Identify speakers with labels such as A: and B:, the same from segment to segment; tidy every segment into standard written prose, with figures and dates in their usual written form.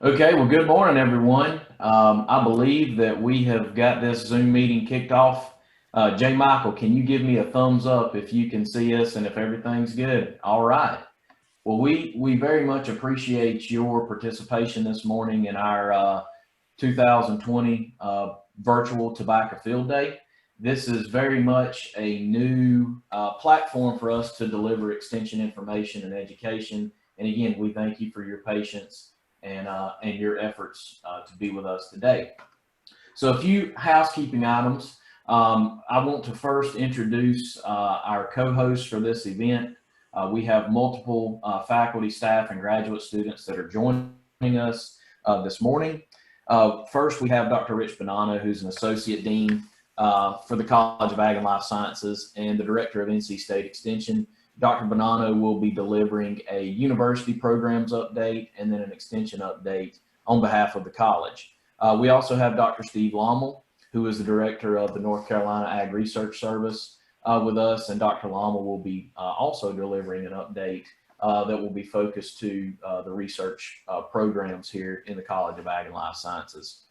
A: Okay, well, good morning, everyone. I believe that we have got this Zoom meeting kicked off. J. Michael, can you give me a thumbs up if you can see us and if everything's good? All right. Well, we very much appreciate your participation this morning in our 2020 virtual Tobacco Field Day. This is very much a new platform for us to deliver extension information and education. And again, we thank you for your patience and your efforts to be with us today. So a few housekeeping items. I want to first introduce our co-hosts for this event. We have multiple faculty, staff, and graduate students that are joining us this morning. First, we have Dr. Rich Bonanno, who's an Associate Dean for the College of Ag and Life Sciences and the Director of NC State Extension. Dr. Bonanno will be delivering a university programs update and then an extension update on behalf of the college. We also have Dr. Steve Lommel, who is the Director of the North Carolina Ag Research Service with us, and Dr. Lommel will be also delivering an update that will be focused to the research programs here in the College of Ag and Life Sciences.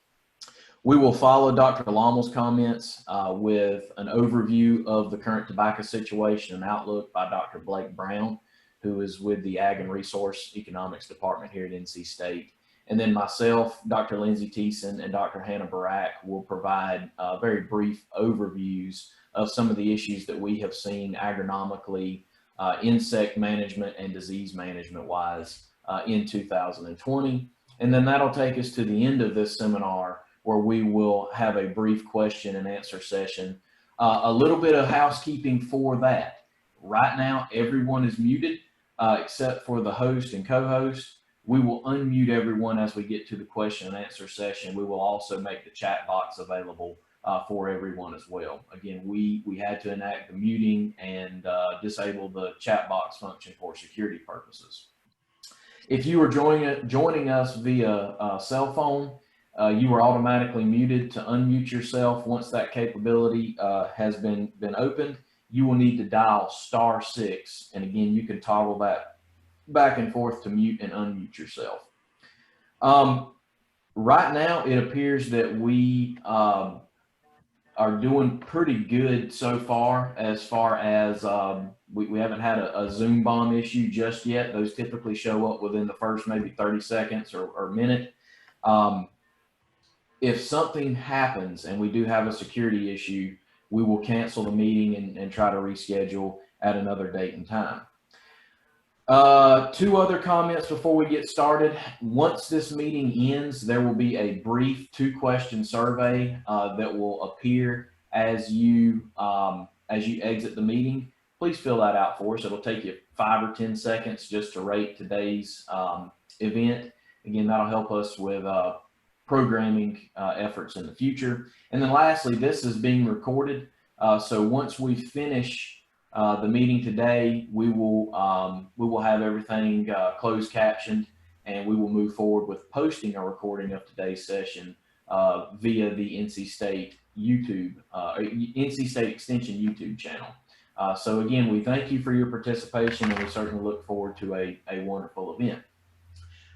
A: We will follow Dr. Lommel's comments with an overview of the current tobacco situation and outlook by Dr. Blake Brown, who is with the Ag and Resource Economics Department here at NC State. And then myself, Dr. Lindsay Thiessen, and Dr. Hannah Barak will provide very brief overviews of some of the issues that we have seen agronomically, insect management and disease management wise in 2020. And then that'll take us to the end of this seminar, where we will have a brief question and answer session. A little bit of housekeeping for that. Right now, everyone is muted except for the host and co-host. We will unmute everyone as we get to the question and answer session. We will also make the chat box available for everyone as well. Again, we had to enact the muting and disable the chat box function for security purposes. If you are joining us via cell phone, you are automatically muted. To unmute yourself once that capability has been opened, you will need to dial *6, and again, you can toggle that back and forth to mute and unmute yourself. Right now, it appears that we are doing pretty good so far as we haven't had a Zoom bomb issue just yet. Those typically show up within the first maybe 30 seconds or minute. If something happens and we do have a security issue, we will cancel the meeting and try to reschedule at another date and time. Two other comments before we get started. Once this meeting ends, there will be a brief 2-question survey that will appear as you exit the meeting. Please fill that out for us. It'll take you 5 or 10 seconds just to rate today's event. Again, that'll help us with programming efforts in the future. And then lastly, this is being recorded. So once we finish the meeting today, we will have everything closed captioned, and we will move forward with posting a recording of today's session via the NC State YouTube, NC State Extension YouTube channel. So again, we thank you for your participation, and we certainly look forward to a wonderful event.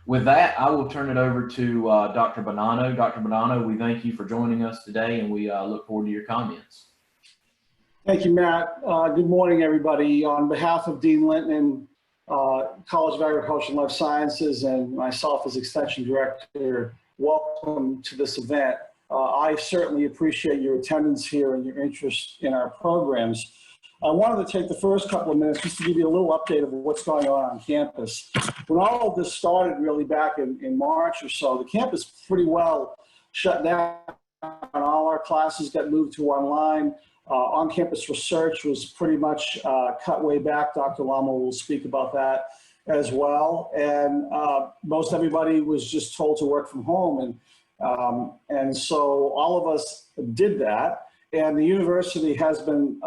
A: With that, I will turn it over to Dr. Bonanno. Dr. Bonanno, we thank you for joining us today, and we look forward to your comments.
B: Thank you, Matt. Good morning, everybody. On behalf of Dean Linton, College of Agriculture and Life Sciences, and myself as Extension Director, welcome to this event. I certainly appreciate your attendance here and your interest in our programs. I wanted to take the first couple of minutes just to give you a little update of what's going on campus. When all of this started really back in March or so, the campus pretty well shut down. All our classes got moved to online. On-campus research was pretty much cut way back. Dr. Lommel will speak about that as well. And most everybody was just told to work from home. And so all of us did that. And the university has been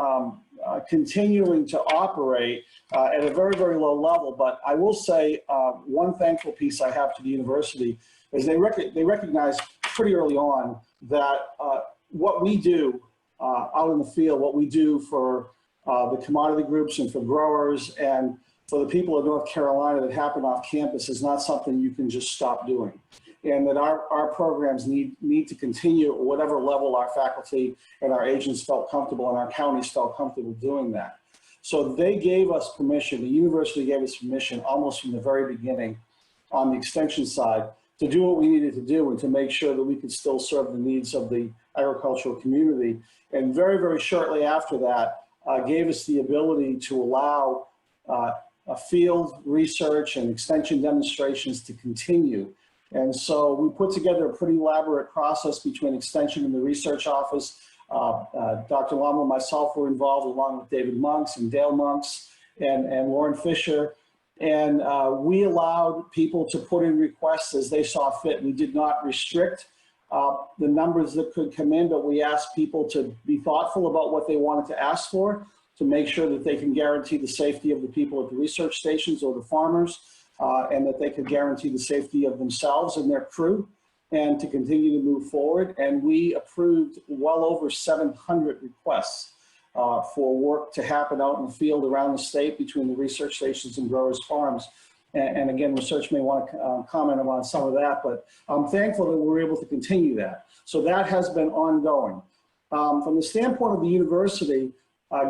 B: continuing to operate at a very, very low level. But I will say one thankful piece I have to the university is they recognized pretty early on that what we do out in the field, what we do for the commodity groups and for growers and for the people of North Carolina that happen off campus is not something you can just stop doing. And that our programs need to continue at whatever level our faculty and our agents felt comfortable and our counties felt comfortable doing that. So they gave us permission, the university gave us permission almost from the very beginning on the extension side to do what we needed to do and to make sure that we could still serve the needs of the agricultural community. And very, very shortly after that, gave us the ability to allow field research and extension demonstrations to continue. And so we put together a pretty elaborate process between extension and the research office. Dr. Lama and myself were involved along with David Monks and Dale Monks and Lauren Fisher. And we allowed people to put in requests as they saw fit. We did not restrict the numbers that could come in, but we asked people to be thoughtful about what they wanted to ask for, to make sure that they can guarantee the safety of the people at the research stations or the farmers, and that they could guarantee the safety of themselves and their crew, and to continue to move forward. And we approved well over 700 requests for work to happen out in the field around the state between the research stations and growers' farms. And again, research may want to comment on some of that, but I'm thankful that we're able to continue that. So that has been ongoing. From the standpoint of the university,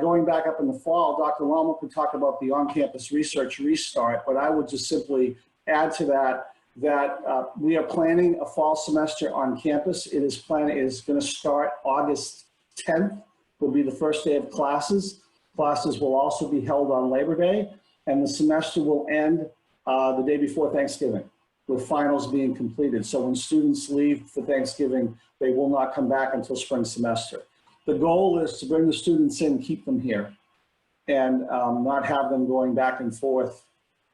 B: going back up in the fall, Dr. Lama could talk about the on-campus research restart, but I would just simply add to that we are planning a fall semester on campus. It is going to start August 10th, will be the first day of classes. Classes will also be held on Labor Day, and the semester will end the day before Thanksgiving, with finals being completed. So when students leave for Thanksgiving, they will not come back until spring semester. The goal is to bring the students in, keep them here, and not have them going back and forth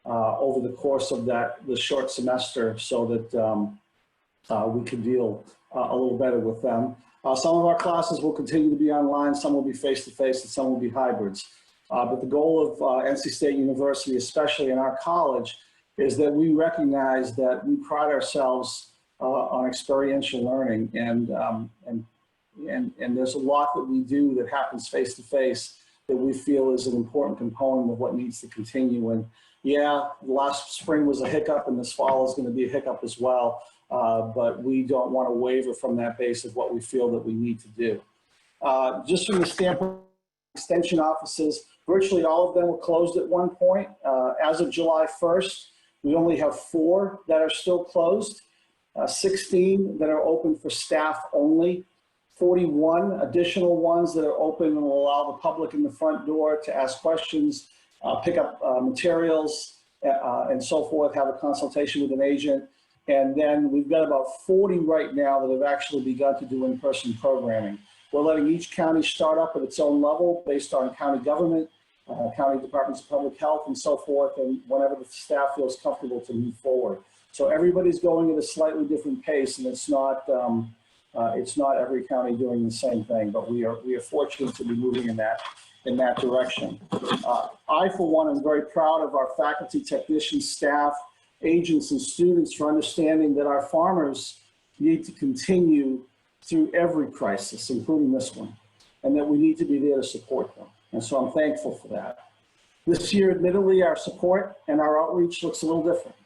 B: over the course of the short semester, so that we can deal a little better with them. Some of our classes will continue to be online, some will be face-to-face, and some will be hybrids. But the goal of NC State University, especially in our college, is that we recognize that we pride ourselves on experiential learning, and there's a lot that we do that happens face-to-face that we feel is an important component of what needs to continue. And yeah, last spring was a hiccup, and this fall is going to be a hiccup as well. But we don't want to waver from that base of what we feel that we need to do. Just from the standpoint of extension offices, virtually all of them were closed at one point. As of July 1st, we only have 4 that are still closed, 16 that are open for staff only, 41 additional ones that are open and will allow the public in the front door to ask questions, pick up materials, and so forth, have a consultation with an agent. And then we've got about 40 right now that have actually begun to do in-person programming. We're letting each county start up at its own level based on county government, county departments of public health, and so forth, and whenever the staff feels comfortable to move forward. So everybody's going at a slightly different pace, and it's not every county doing the same thing, but we are fortunate to be moving in that direction. I, for one, am very proud of our faculty, technicians, staff, agents, and students for understanding that our farmers need to continue through every crisis, including this one, and that we need to be there to support them. And so I'm thankful for that. This year, admittedly, our support and our outreach looks a little different,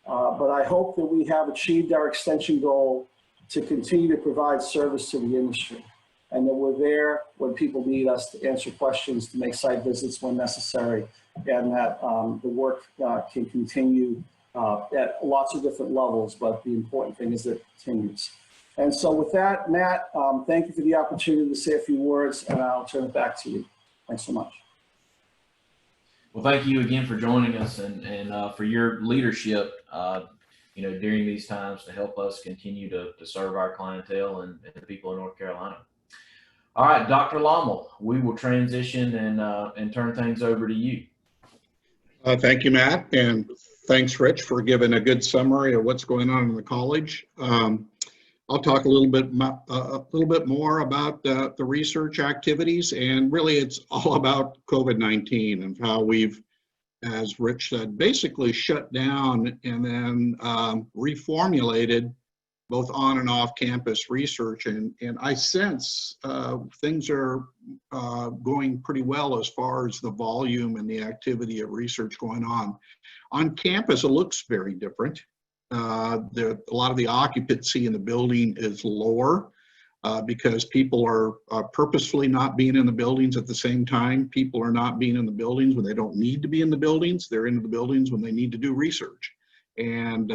B: but I hope that we have achieved our extension goal to continue to provide service to the industry, and that we're there when people need us to answer questions, to make site visits when necessary, and that the work can continue at lots of different levels, but the important thing is that it continues. And so with that, Matt, thank you for the opportunity to say a few words, and I'll turn it back to you. Thanks so much.
A: Well, thank you again for joining us and for your leadership, during these times to help us continue to serve our clientele and the people in North Carolina. All right, Dr. Lommel, we will transition and turn things over to you.
C: Thank you, Matt, and thanks, Rich, for giving a good summary of what's going on in the college. I'll talk a little bit more about the research activities, and really it's all about COVID-19 and how we've, as Rich said, basically shut down and then reformulated both on and off campus research. And I sense things are going pretty well as far as the volume and the activity of research going on. On campus, it looks very different. A lot of the occupancy in the building is lower because people are purposefully not being in the buildings at the same time. People are not being in the buildings when they don't need to be in the buildings. They're in the buildings when they need to do research. And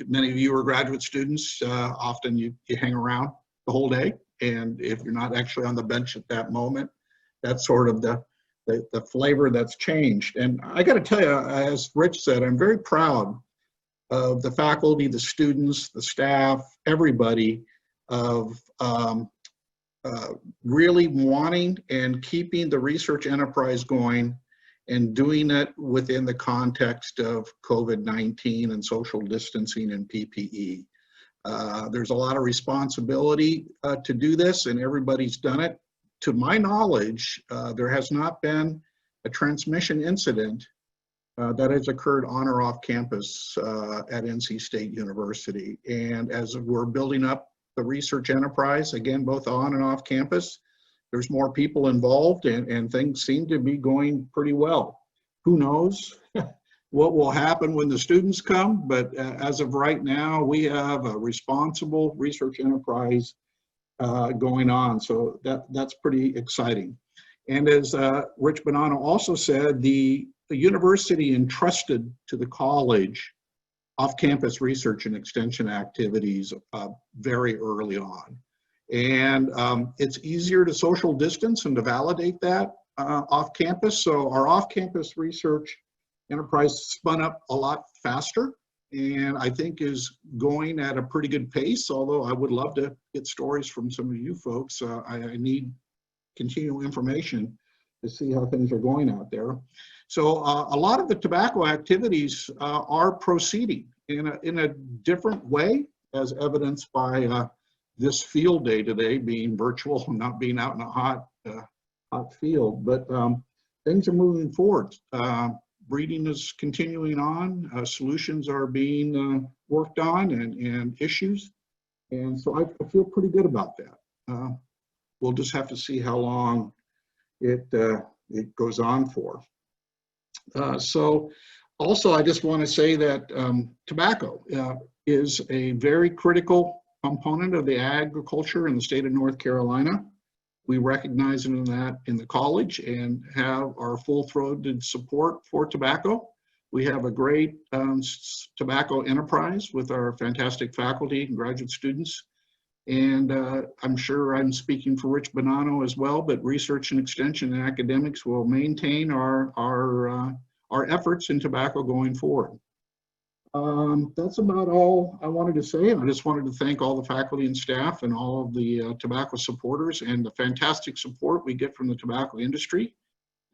C: many of you are graduate students. Often you hang around the whole day. And if you're not actually on the bench at that moment, that's sort of the flavor that's changed. And I got to tell you, as Rich said, I'm very proud of the faculty, the students, the staff, everybody of really wanting and keeping the research enterprise going and doing it within the context of COVID-19 and social distancing and PPE. There's a lot of responsibility to do this, and everybody's done it. To my knowledge, there has not been a transmission incident that has occurred on or off campus at NC State University. And as we're building up the research enterprise, again, both on and off campus, there's more people involved, and things seem to be going pretty well. Who knows what will happen when the students come, but as of right now, we have a responsible research enterprise going on, so that's pretty exciting. And as Rich Bonanno also said, the university entrusted to the college off-campus research and extension activities very early on. And it's easier to social distance and to validate that off campus. So our off-campus research enterprise spun up a lot faster, and I think is going at a pretty good pace, although I would love to get stories from some of you folks. I need continual information to see how things are going out there. So a lot of the tobacco activities are proceeding in a different way, as evidenced by this field day today being virtual, not being out in a hot field, but things are moving forward. Breeding is continuing on, solutions are being worked on, and issues. And so I feel pretty good about that. We'll just have to see how long it goes on for. So also, I just want to say that tobacco is a very critical component of the agriculture in the state of North Carolina. We recognize that in the college and have our full-throated support for tobacco. We have a great tobacco enterprise with our fantastic faculty and graduate students. And I'm sure I'm speaking for Rich Bonanno as well, but research and extension and academics will maintain our efforts in tobacco going forward. That's about all I wanted to say. And I just wanted to thank all the faculty and staff and all of the tobacco supporters and the fantastic support we get from the tobacco industry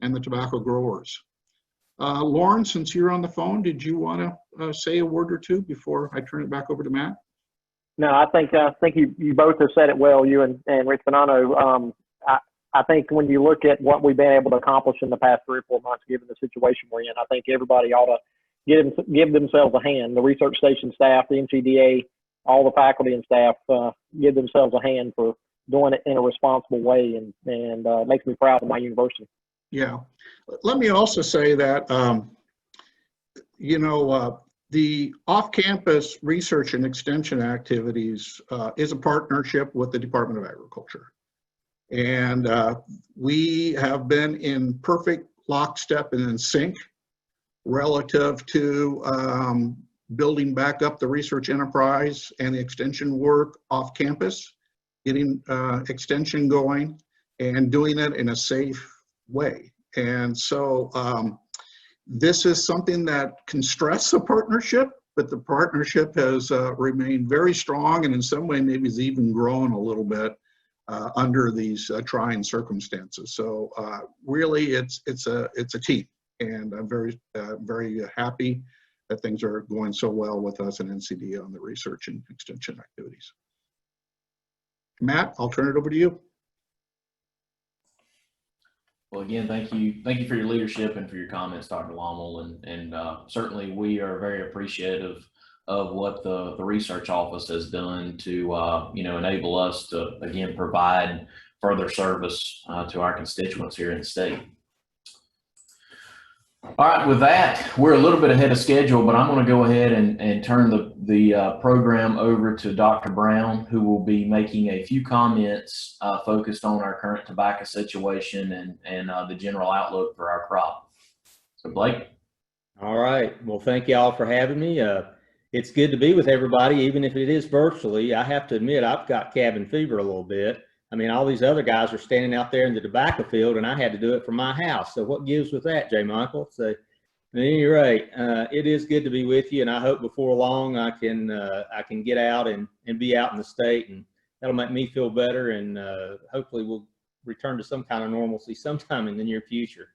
C: and the tobacco growers. Lauren, since you're on the phone, did you want to say a word or two before I turn it back over to Matt?
D: No, I think you both have said it well, you and Rich Bonanno. I think when you look at what we've been able to accomplish in the past 3 or 4 months, given the situation we're in, I think everybody ought to give themselves a hand. The research station staff, the NCDA, all the faculty and staff give themselves a hand for doing it in a responsible way, and it makes me proud of my university.
C: Yeah. Let me also say that, the off-campus research and extension activities is a partnership with the Department of Agriculture. And we have been in perfect lockstep and in sync relative to building back up the research enterprise and the extension work off campus, getting extension going and doing it in a safe way. And so this is something that can stress a partnership, but the partnership has remained very strong, and in some way maybe has even grown a little bit under these trying circumstances. So really it's a team. And I'm very happy that things are going so well with us and NCD on the research and extension activities. Matt, I'll turn it over to you.
A: Well, again, thank you for your leadership and for your comments, Dr. Lommel, and certainly we are very appreciative of what the research office has done to, enable us to, again, provide further service to our constituents here in the state. All right, with that, we're a little bit ahead of schedule, but I'm going to go ahead and turn the program over to Dr. Brown, who will be making a few comments focused on our current tobacco situation and the general outlook for our crop. So, Blake.
E: All right. Well, thank you all for having me. It's good to be with everybody, even if it is virtually. I have to admit, I've got cabin fever a little bit. I mean, all these other guys are standing out there in the tobacco field, and I had to do it from my house. So what gives with that, J. Michael? So at any rate, it is good to be with you, and I hope before long I can get out and be out in the state, and that'll make me feel better, and hopefully we'll return to some kind of normalcy sometime in the near future.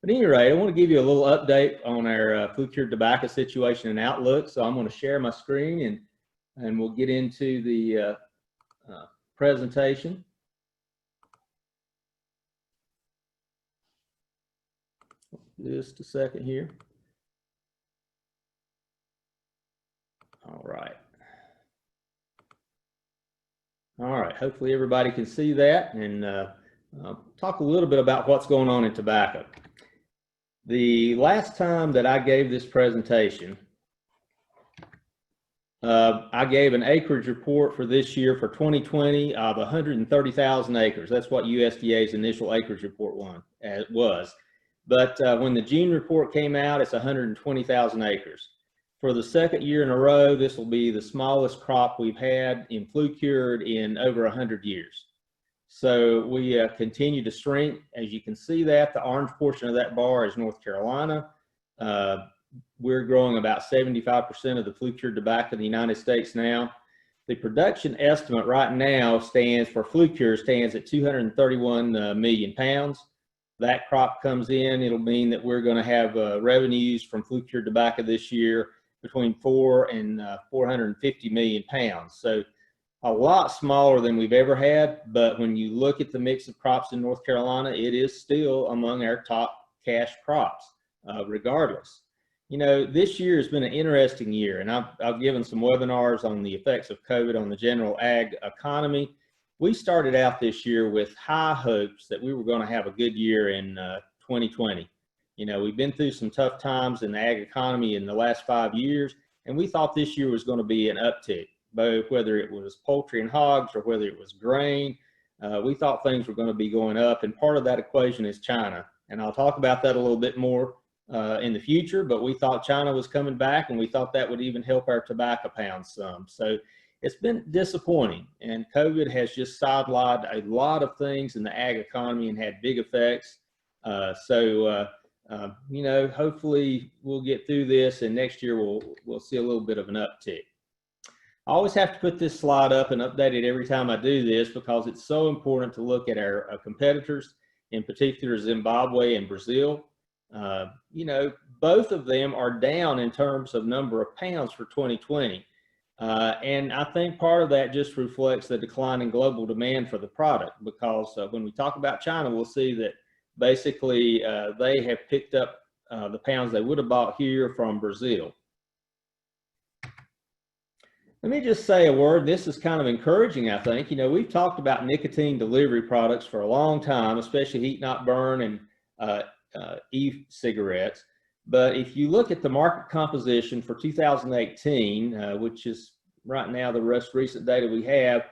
E: But at any rate, I want to give you a little update on our flue-cured tobacco situation and outlook. So I'm going to share my screen and we'll get into the presentation. Just a second here. All right. All right. Hopefully everybody can see that, and talk a little bit about what's going on in tobacco. The last time that I gave this presentation, I gave an acreage report for this year for 2020 of 130,000 acres. That's what USDA's initial acreage report was. But when the June report came out, it's 120,000 acres. For the second year in a row, this will be the smallest crop we've had in flue-cured in over 100 years. So we continue to shrink. As you can see that, the orange portion of that bar is North Carolina. We're growing about 75% of the flue-cured tobacco in the United States now. The production estimate right now for flue-cured stands at 231 million pounds. That crop comes in, it'll mean that we're going to have revenues from flue-cured tobacco this year between 4 and 450 million pounds. So a lot smaller than we've ever had, but when you look at the mix of crops in North Carolina, it is still among our top cash crops, regardless. You know, this year has been an interesting year, and I've given some webinars on the effects of COVID on the general ag economy. We started out this year with high hopes that we were going to have a good year in 2020. You know, we've been through some tough times in the ag economy in the last 5 years, and we thought this year was going to be an uptick. Both whether it was poultry and hogs or whether it was grain, we thought things were going to be going up, and part of that equation is China. And I'll talk about that a little bit more in the future, but we thought China was coming back, and we thought that would even help our tobacco pounds some. So it's been disappointing, and COVID has just sidelined a lot of things in the ag economy and had big effects. You know, hopefully we'll get through this, and next year we'll see a little bit of an uptick. I always have to put this slide up and update it every time I do this because it's so important to look at our competitors, in particular Zimbabwe and Brazil. You know, both of them are down in terms of number of pounds for 2020. And I think part of that just reflects the decline in global demand for the product, because when we talk about China, we'll see that basically they have picked up the pounds they would have bought here from Brazil. Let me just say a word. This is kind of encouraging, I think. You know, we've talked about nicotine delivery products for a long time, especially heat-not-burn and e-cigarettes. But if you look at the market composition for 2018, which is right now the most recent data we have,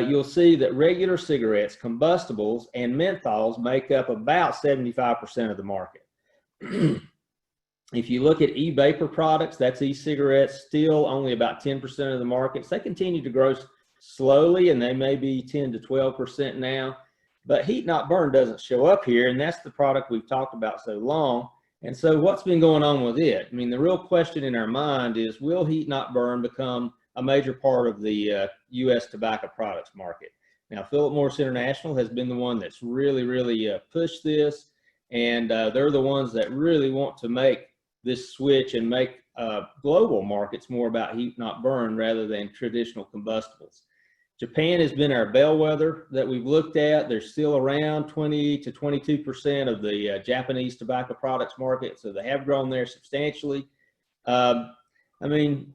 E: you'll see that regular cigarettes, combustibles, and menthols make up about 75% of the market. If you look at e-vapor products, that's e-cigarettes, still only about 10% of the markets. They continue to grow slowly, and they may be 10 to 12% now. But heat-not-burn doesn't show up here, and that's the product we've talked about so long. And so what's been going on with it? I mean, the real question in our mind is, will heat-not-burn become a major part of the U.S. tobacco products market? Now, Philip Morris International has been the one that's really pushed this, and they're the ones that really want to make this switch and make global markets more about heat-not-burn rather than traditional combustibles. Japan has been our bellwether that we've looked at. They're still around 20 to 22% of the Japanese tobacco products market, so they have grown there substantially. I mean,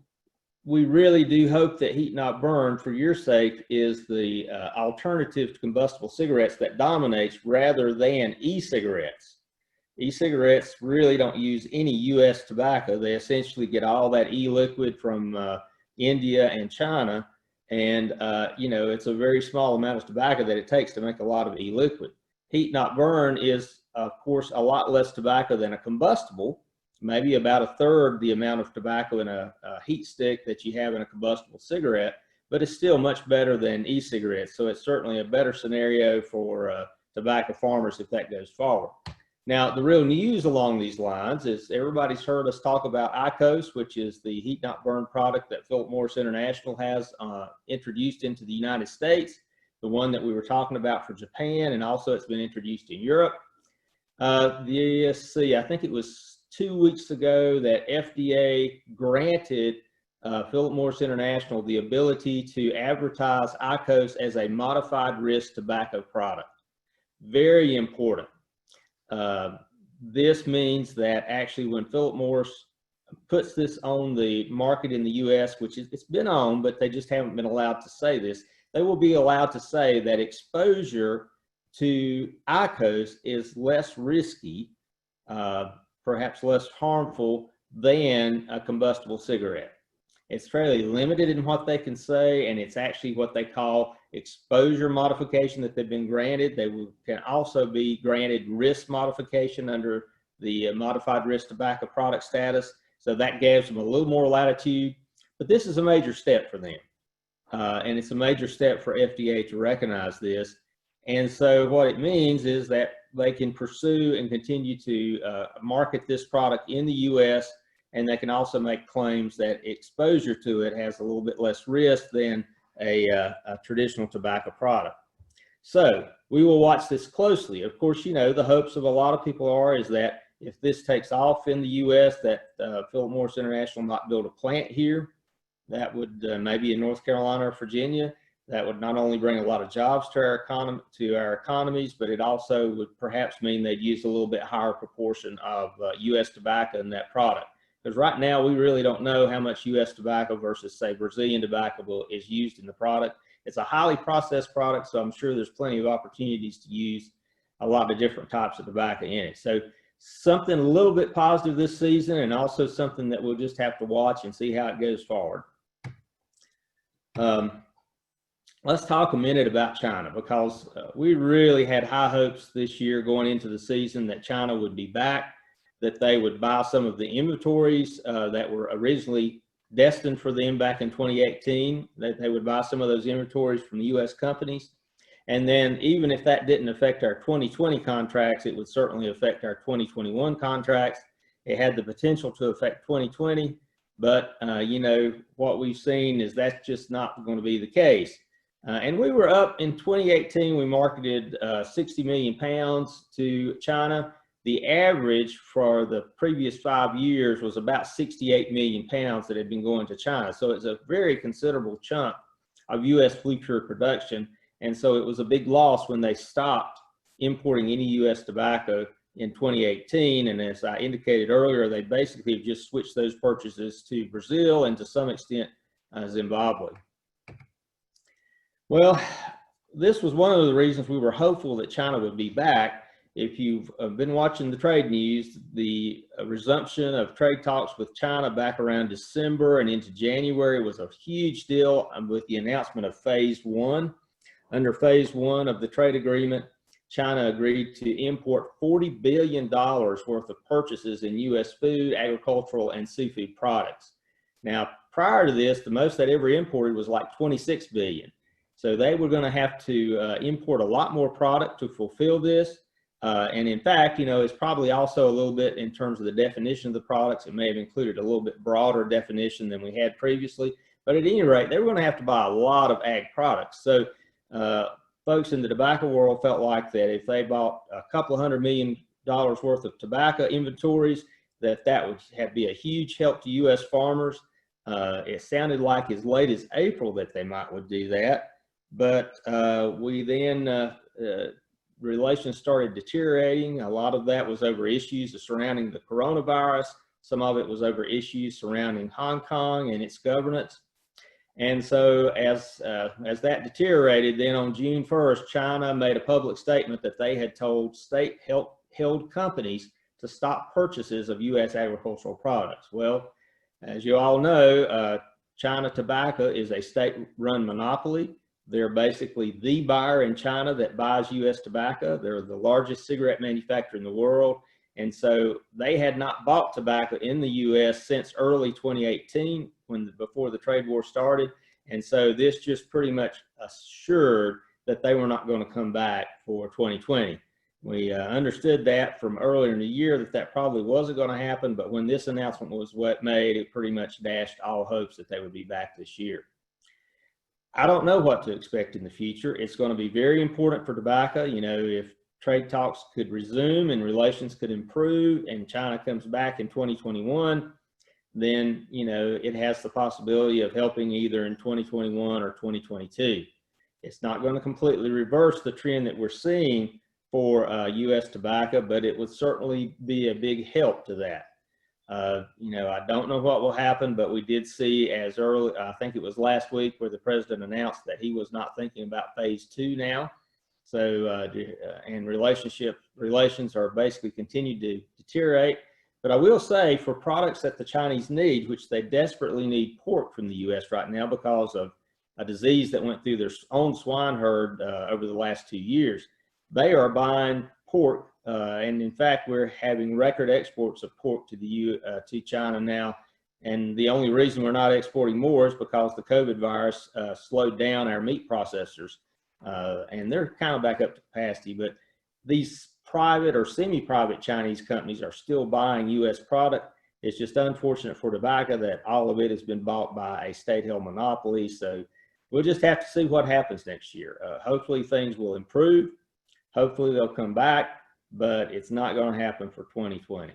E: we really do hope that Heat Not Burn, for your sake, is the alternative to combustible cigarettes that dominates rather than e-cigarettes. E-cigarettes really don't use any U.S. tobacco. They essentially get all that e-liquid from India and China, and it's a very small amount of tobacco that it takes to make a lot of e-liquid. Heat Not Burn is, of course, a lot less tobacco than a combustible, maybe about a third the amount of tobacco in a heat stick that you have in a combustible cigarette, but it's still much better than e-cigarettes. So it's certainly a better scenario for tobacco farmers if that goes forward. Now, the real news along these lines is everybody's heard us talk about IQOS, which is the Heat Not Burn product that Philip Morris International has introduced into the United States, the one that we were talking about for Japan, and also it's been introduced in Europe. Let's see, I think it was 2 weeks ago that FDA granted Philip Morris International the ability to advertise IQOS as a modified risk tobacco product. Very important. This means that actually when Philip Morris puts this on the market in the US, which it's been on, but they just haven't been allowed to say this, they will be allowed to say that exposure to IQOS is less risky, perhaps less harmful than a combustible cigarette. It's fairly limited in what they can say, and it's actually what they call exposure modification that they've been granted. They can also be granted risk modification under the modified risk tobacco product status. So that gives them a little more latitude, but this is a major step for them. And it's a major step for FDA to recognize this. And so what it means is that they can pursue and continue to market this product in the US, and they can also make claims that exposure to it has a little bit less risk than a traditional tobacco product. So we will watch this closely. Of course, the hopes of a lot of people is that if this takes off in the US, that Philip Morris International might build a plant here. That would maybe in North Carolina or Virginia. That would not only bring a lot of jobs to our economies, but it also would perhaps mean they'd use a little bit higher proportion of U.S. tobacco in that product. Because right now we really don't know how much U.S. tobacco versus, say, Brazilian tobacco is used in the product. It's a highly processed product, so I'm sure there's plenty of opportunities to use a lot of different types of tobacco in it. So something a little bit positive this season, and also something that we'll just have to watch and see how it goes forward. Let's talk a minute about China, because we really had high hopes this year going into the season that China would be back, that they would buy some of the inventories that were originally destined for them back in 2018, that they would buy some of those inventories from the U.S. companies. And then even if that didn't affect our 2020 contracts, it would certainly affect our 2021 contracts. It had the potential to affect 2020, but what we've seen is that's just not going to be the case. And we were up in 2018, we marketed 60 million pounds to China. The average for the previous 5 years was about 68 million pounds that had been going to China. So it's a very considerable chunk of U.S. flue pure production. And so it was a big loss when they stopped importing any U.S. tobacco in 2018. And as I indicated earlier, they basically have just switched those purchases to Brazil and to some extent Zimbabwe. Well, this was one of the reasons we were hopeful that China would be back. If you've been watching the trade news, the resumption of trade talks with China back around December and into January was a huge deal with the announcement of phase one. Under phase one of the trade agreement, China agreed to import $40 billion worth of purchases in U.S. food, agricultural, and seafood products. Now, prior to this, the most they'd ever imported was like 26 billion. So they were going to have to import a lot more product to fulfill this. And in fact, it's probably also a little bit in terms of the definition of the products. It may have included a little bit broader definition than we had previously. But at any rate, they were going to have to buy a lot of ag products. So folks in the tobacco world felt like that if they bought a couple of $100 million worth of tobacco inventories, that would be a huge help to U.S. farmers. It sounded like as late as April that they would do that. But we then, relations started deteriorating. A lot of that was over issues surrounding the coronavirus. Some of it was over issues surrounding Hong Kong and its governance. And so as that deteriorated, then on June 1st, China made a public statement that they had told state-held companies to stop purchases of U.S. agricultural products. Well, as you all know, China Tobacco is a state-run monopoly. They're basically the buyer in China that buys U.S. tobacco. They're the largest cigarette manufacturer in the world. And so they had not bought tobacco in the U.S. since early 2018, before the trade war started. And so this just pretty much assured that they were not going to come back for 2020. We understood that from earlier in the year that probably wasn't going to happen, but when this announcement was made, it pretty much dashed all hopes that they would be back this year. I don't know what to expect in the future. It's going to be very important for tobacco. You know, if trade talks could resume and relations could improve and China comes back in 2021, then, you know, it has the possibility of helping either in 2021 or 2022. It's not going to completely reverse the trend that we're seeing for U.S. tobacco, but it would certainly be a big help to that. You know, I don't know what will happen, but we did see as early, I think it was last week, where the president announced that he was not thinking about phase 2 now. So, and relations are basically continued to deteriorate. But I will say, for products that the Chinese need, which they desperately need pork from the U.S. right now because of a disease that went through their own swine herd over the last 2 years, they are buying pork. And in fact, we're having record exports of pork to China now. And the only reason we're not exporting more is because the COVID virus slowed down our meat processors. And they're kind of back up to capacity, but these private or semi-private Chinese companies are still buying U.S. product. It's just unfortunate for tobacco that all of it has been bought by a state-held monopoly. So we'll just have to see what happens next year. Hopefully things will improve. Hopefully they'll come back, but it's not going to happen for 2020.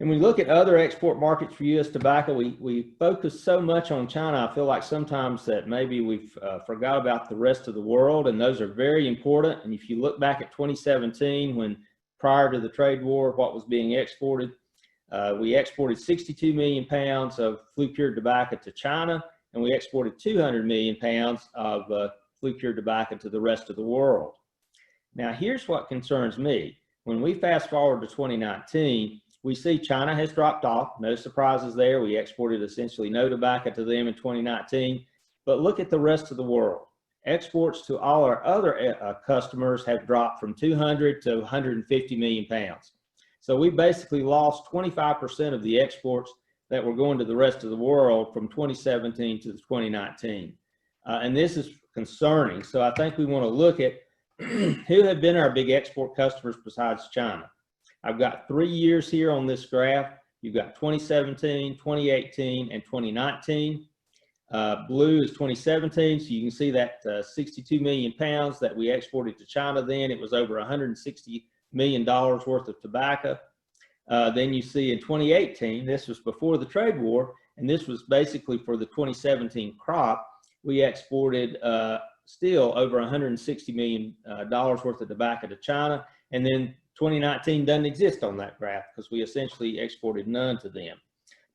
E: And when we look at other export markets for U.S. tobacco, we focus so much on China. I feel like sometimes that maybe we've forgot about the rest of the world, and those are very important. And if you look back at 2017, when prior to the trade war, what was being exported, we exported 62 million pounds of flue-cured tobacco to China, and we exported 200 million pounds of flue-cured tobacco to the rest of the world. Now, here's what concerns me. When we fast forward to 2019, we see China has dropped off. No surprises there. We exported essentially no tobacco to them in 2019. But look at the rest of the world. Exports to all our other customers have dropped from 200 to 150 million pounds. So we basically lost 25% of the exports that were going to the rest of the world from 2017 to 2019. And this is concerning. So I think we want to look at who have been our big export customers besides China. I've got 3 years here on this graph. You've got 2017, 2018, and 2019. Blue is 2017, so you can see that 62 million pounds that we exported to China then. It was over $160 million worth of tobacco. Then you see in 2018, this was before the trade war, and this was basically for the 2017 crop. We exported still over $160 million worth of tobacco to China, and then 2019 doesn't exist on that graph because we essentially exported none to them.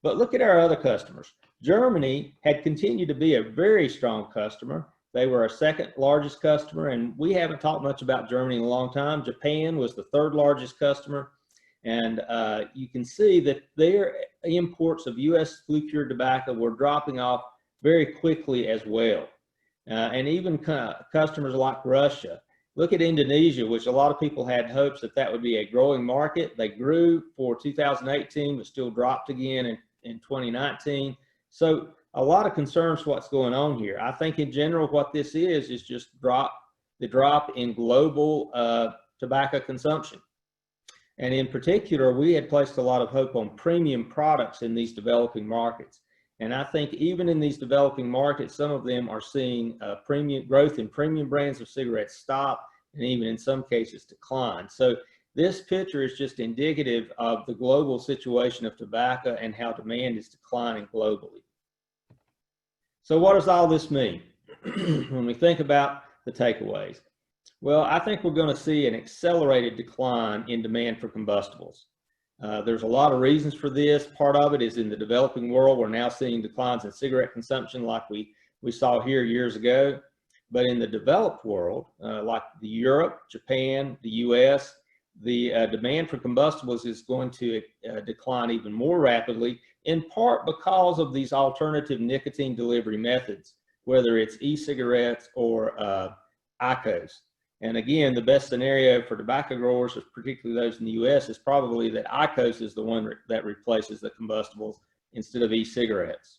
E: But look at our other customers. Germany had continued to be a very strong customer. They were our second largest customer, and we haven't talked much about Germany in a long time. Japan was the third largest customer, and you can see that their imports of U.S. flue-cured tobacco were dropping off very quickly as well. And even customers like Russia. Look at Indonesia, which a lot of people had hopes that that would be a growing market. They grew for 2018, but still dropped again in 2019. So a lot of concerns what's going on here. I think in general what this is just the drop in global tobacco consumption. And in particular, we had placed a lot of hope on premium products in these developing markets. And I think even in these developing markets, some of them are seeing premium growth in premium brands of cigarettes stop, and even in some cases decline. So this picture is just indicative of the global situation of tobacco and how demand is declining globally. So what does all this mean when we think about the takeaways? Well, I think we're going to see an accelerated decline in demand for combustibles. There's a lot of reasons for this. Part of it is in the developing world. We're now seeing declines in cigarette consumption like we saw here years ago. But in the developed world, like Europe, Japan, the US, the demand for combustibles is going to decline even more rapidly, in part because of these alternative nicotine delivery methods, whether it's e-cigarettes or IQOS. And again, the best scenario for tobacco growers, particularly those in the US, is probably that IQOS is the one that replaces the combustibles instead of e-cigarettes.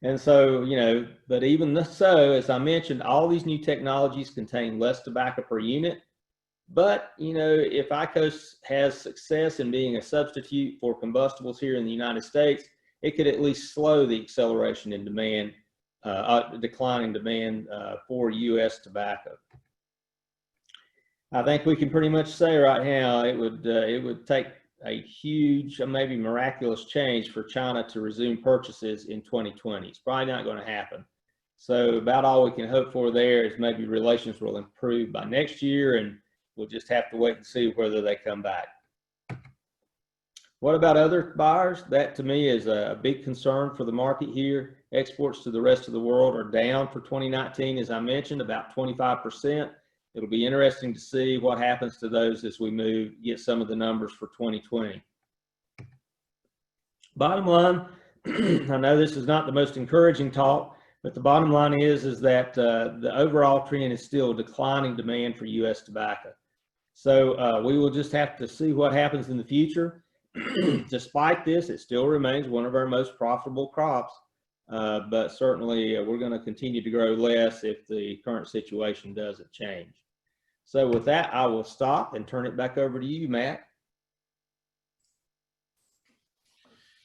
E: And so, you know, but even so, as I mentioned, all these new technologies contain less tobacco per unit. But, you know, if IQOS has success in being a substitute for combustibles here in the United States, it could at least slow the acceleration in demand, declining demand for US tobacco. I think we can pretty much say right now it would take a huge, maybe miraculous change for China to resume purchases in 2020. It's probably not going to happen. So about all we can hope for there is maybe relations will improve by next year, and we'll just have to wait and see whether they come back. What about other buyers? That to me is a big concern for the market here. Exports to the rest of the world are down for 2019, as I mentioned, about 25%. It'll be interesting to see what happens to those as we get some of the numbers for 2020. Bottom line, I know this is not the most encouraging talk, but the bottom line is that the overall trend is still declining demand for US tobacco. So we will just have to see what happens in the future. Despite this, it still remains one of our most profitable crops, but certainly we're going to continue to grow less if the current situation doesn't change. So with that, I will stop and turn it back over to you, Matt.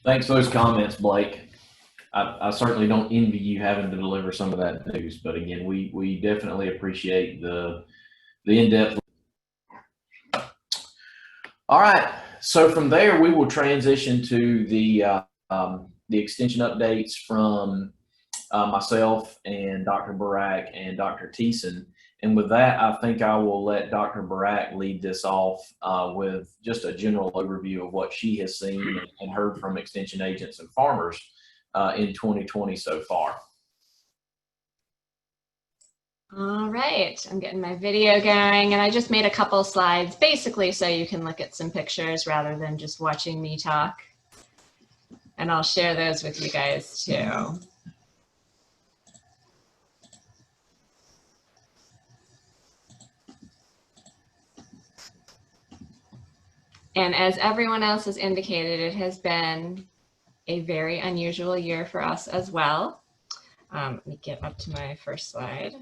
A: Thanks for those comments, Blake. I certainly don't envy you having to deliver some of that news, but again, we definitely appreciate the in-depth. All right, so from there we will transition to the extension updates from myself and Dr. Barak and Dr. Thiessen. And with that, I think I will let Dr. Barak lead this off with just a general overview of what she has seen and heard from extension agents and farmers in 2020 so far.
F: All right, I'm getting my video going, and I just made a couple slides basically so you can look at some pictures rather than just watching me talk. And I'll share those with you guys too. And as everyone else has indicated, it has been a very unusual year for us as well. Let me get up to my first slide.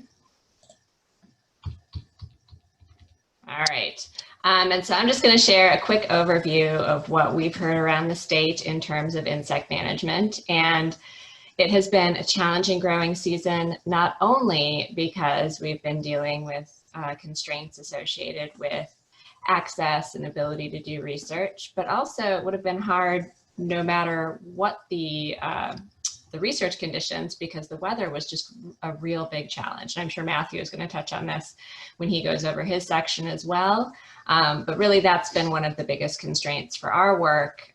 F: All right, and so I'm just going to share a quick overview of what we've heard around the state in terms of insect management. And it has been a challenging growing season, not only because we've been dealing with constraints associated with access and ability to do research, but also it would have been hard no matter what the research conditions, because the weather was just a real big challenge. And I'm sure Matthew is going to touch on this when he goes over his section as well. But really that's been one of the biggest constraints for our work.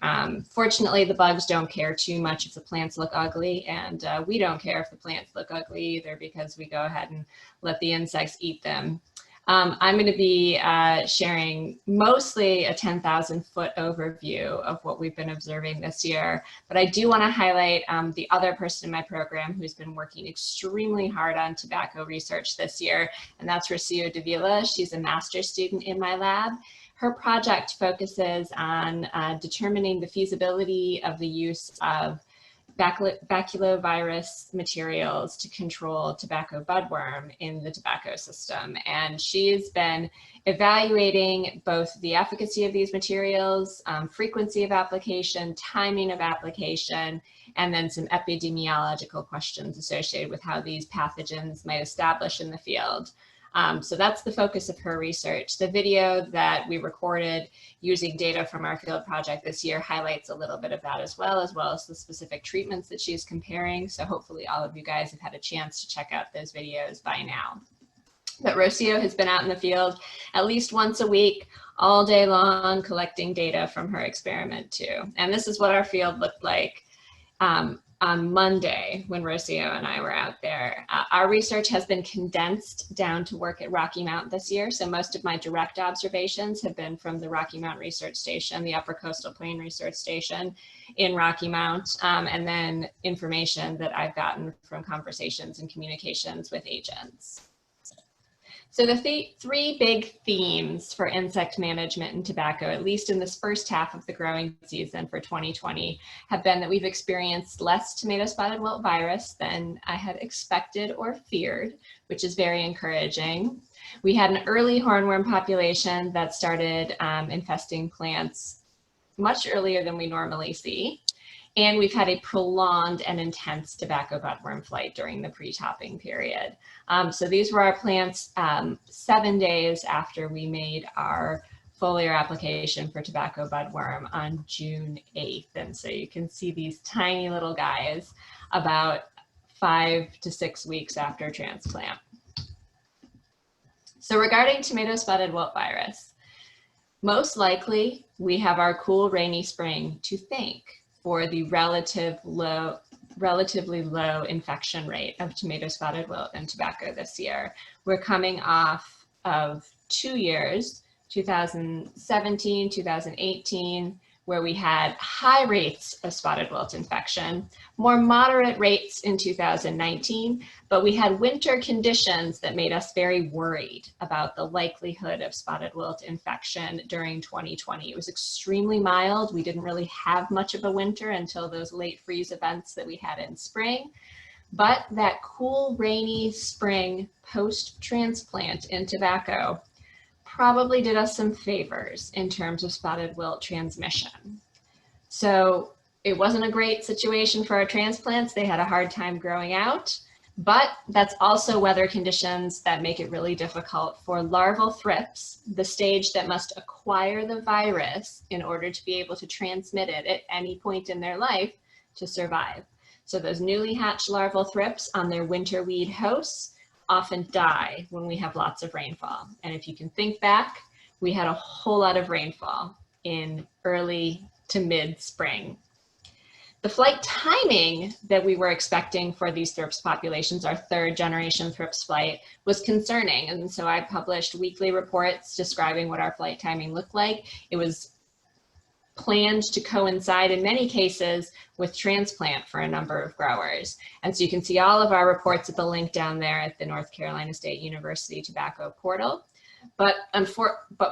F: Fortunately, the bugs don't care too much if the plants look ugly, and we don't care if the plants look ugly either, because we go ahead and let the insects eat them. I'm going to be sharing mostly a 10,000-foot overview of what we've been observing this year, but I do want to highlight the other person in my program who's been working extremely hard on tobacco research this year, and that's Rocio Davila. She's a master's student in my lab. Her project focuses on determining the feasibility of the use of baculovirus materials to control tobacco budworm in the tobacco system. And she's been evaluating both the efficacy of these materials, frequency of application, timing of application, and then some epidemiological questions associated with how these pathogens might establish in the field. So that's the focus of her research. The video that we recorded using data from our field project this year highlights a little bit of that as well as the specific treatments that she's comparing. So hopefully all of you guys have had a chance to check out those videos by now. But Rocio has been out in the field at least once a week, all day long, collecting data from her experiment too. And this is what our field looked like on Monday when Rocio and I were out there. Our research has been condensed down to work at Rocky Mount this year. So most of my direct observations have been from the Rocky Mount Research Station, the Upper Coastal Plain Research Station in Rocky Mount, and then information that I've gotten from conversations and communications with agents. So the three big themes for insect management in tobacco, at least in this first half of the growing season for 2020, have been that we've experienced less tomato spotted wilt virus than I had expected or feared, which is very encouraging. We had an early hornworm population that started infesting plants much earlier than we normally see. And we've had a prolonged and intense tobacco budworm flight during the pre-topping period. So these were our plants 7 days after we made our foliar application for tobacco budworm on June 8th. And so you can see these tiny little guys about 5 to 6 weeks after transplant. So regarding tomato spotted wilt virus, most likely we have our cool rainy spring to thank for the relatively low infection rate of tomato spotted wilt and tobacco this year. We're coming off of 2 years, 2017, 2018, where we had high rates of spotted wilt infection, more moderate rates in 2019, but we had winter conditions that made us very worried about the likelihood of spotted wilt infection during 2020. It was extremely mild. We didn't really have much of a winter until those late freeze events that we had in spring. But that cool, rainy spring post-transplant in tobacco probably did us some favors in terms of spotted wilt transmission. So it wasn't a great situation for our transplants. They had a hard time growing out, but that's also weather conditions that make it really difficult for larval thrips, the stage that must acquire the virus in order to be able to transmit it at any point in their life, to survive. So those newly hatched larval thrips on their winter weed hosts often die when we have lots of rainfall. And if you can think back, we had a whole lot of rainfall in early to mid-spring. The flight timing that we were expecting for these thrips populations, our third generation thrips flight, was concerning. And so I published weekly reports describing what our flight timing looked like. It was planned to coincide in many cases with transplant for a number of growers. And so you can see all of our reports at the link down there at the North Carolina State University Tobacco Portal. But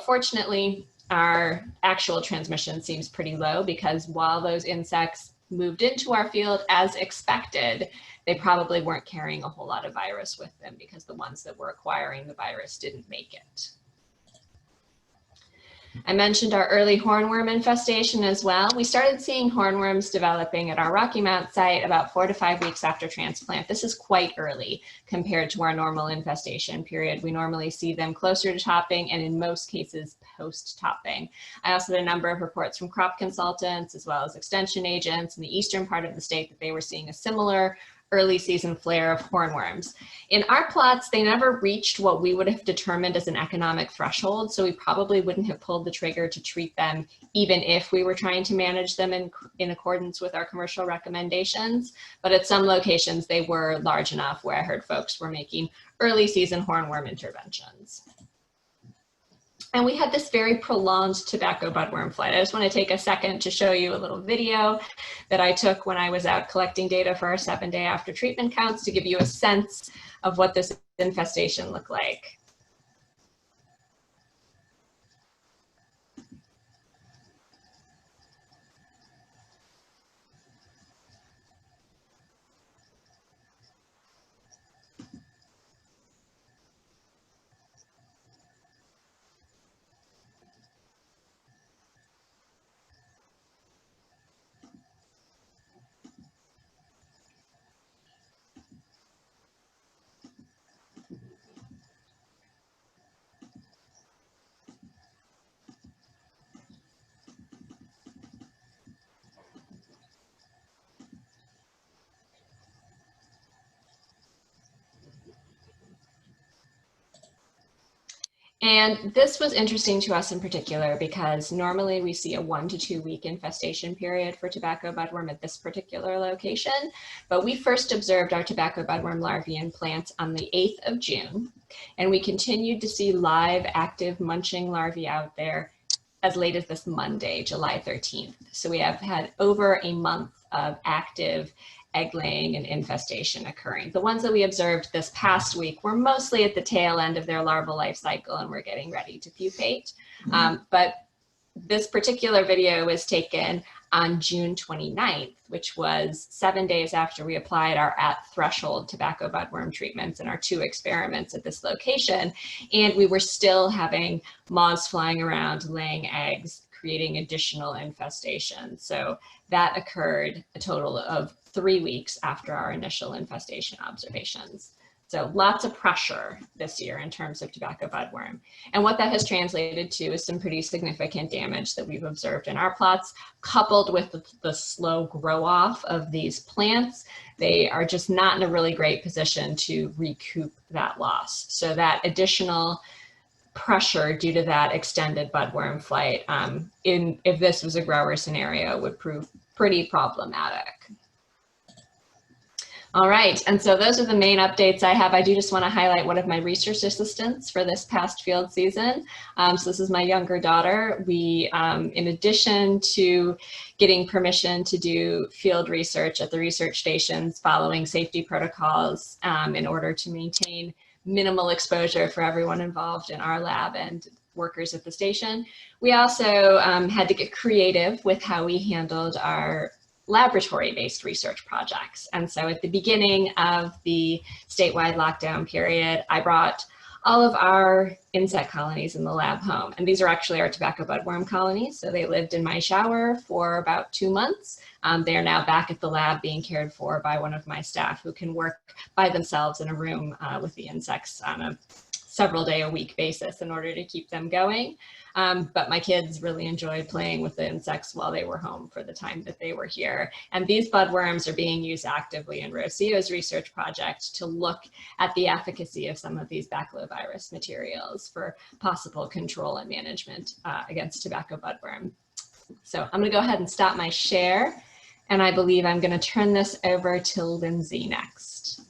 F: fortunately, our actual transmission seems pretty low, because while those insects moved into our field as expected, they probably weren't carrying a whole lot of virus with them, because the ones that were acquiring the virus didn't make it. I mentioned our early hornworm infestation as well. We started seeing hornworms developing at our Rocky Mount site about 4 to 5 weeks after transplant. This is quite early compared to our normal infestation period. We normally see them closer to topping, and in most cases post-topping. I also had a number of reports from crop consultants as well as extension agents in the eastern part of the state that they were seeing a similar early season flare of hornworms. In our plots, they never reached what we would have determined as an economic threshold, so we probably wouldn't have pulled the trigger to treat them even if we were trying to manage them in accordance with our commercial recommendations. But at some locations, they were large enough where I heard folks were making early season hornworm interventions. And we had this very prolonged tobacco budworm flight. I just want to take a second to show you a little video that I took when I was out collecting data for our 7-day after treatment counts, to give you a sense of what this infestation looked like. And this was interesting to us in particular because normally we see a 1 to 2 week infestation period for tobacco budworm at this particular location. But we first observed our tobacco budworm larvae in plants on the 8th of June. And we continued to see live active munching larvae out there as late as this Monday, July 13th. So we have had over a month of active egg laying and infestation occurring. The ones that we observed this past week were mostly at the tail end of their larval life cycle and were getting ready to pupate. But this particular video was taken on June 29th, which was 7 days after we applied our at-threshold tobacco budworm treatments in our 2 experiments at this location. And we were still having moths flying around, laying eggs, creating additional infestation. So that occurred a total of 3 weeks after our initial infestation observations. So lots of pressure this year in terms of tobacco budworm. And what that has translated to is some pretty significant damage that we've observed in our plots, coupled with the slow grow off of these plants. They are just not in a really great position to recoup that loss. So that additional pressure due to that extended budworm flight, if this was a grower scenario, would prove pretty problematic. All right, and so those are the main updates I have. I do just want to highlight one of my research assistants for this past field season. So this is my younger daughter. We, in addition to getting permission to do field research at the research stations following safety protocols in order to maintain minimal exposure for everyone involved in our lab and workers at the station, we also had to get creative with how we handled our laboratory-based research projects. And so at the beginning of the statewide lockdown period, I brought all of our insect colonies in the lab home. And these are actually our tobacco budworm colonies. So they lived in my shower for about 2 months. They are now back at the lab being cared for by one of my staff who can work by themselves in a room with the insects on a several-day-a-week basis in order to keep them going. But my kids really enjoyed playing with the insects while they were home for the time that they were here. And these budworms are being used actively in Rocio's research project to look at the efficacy of some of these baculovirus materials for possible control and management against tobacco budworm. So I'm gonna go ahead and stop my share. And I believe I'm gonna turn this over to Lindsay next.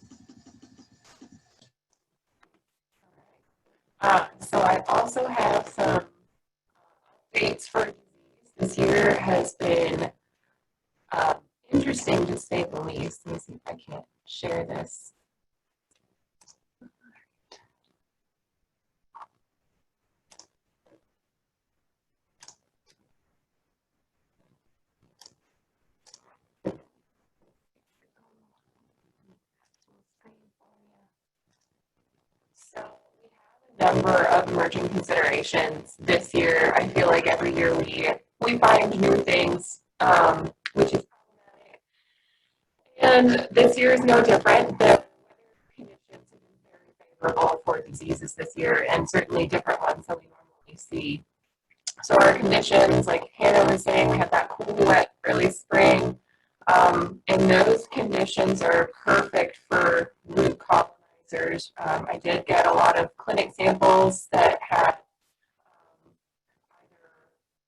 G: So I also have some updates for disease. This year has been interesting to say the least. Let me see if I can share this. Number of emerging considerations this year. I feel like every year we find new things, which is problematic. And this year is no different. The conditions have been very favorable for diseases this year, and certainly different ones than we normally see. So our conditions, like Hannah was saying, we had that cool, wet, early spring, and those conditions are perfect for root colonizers. I did get a lot of clinic samples that had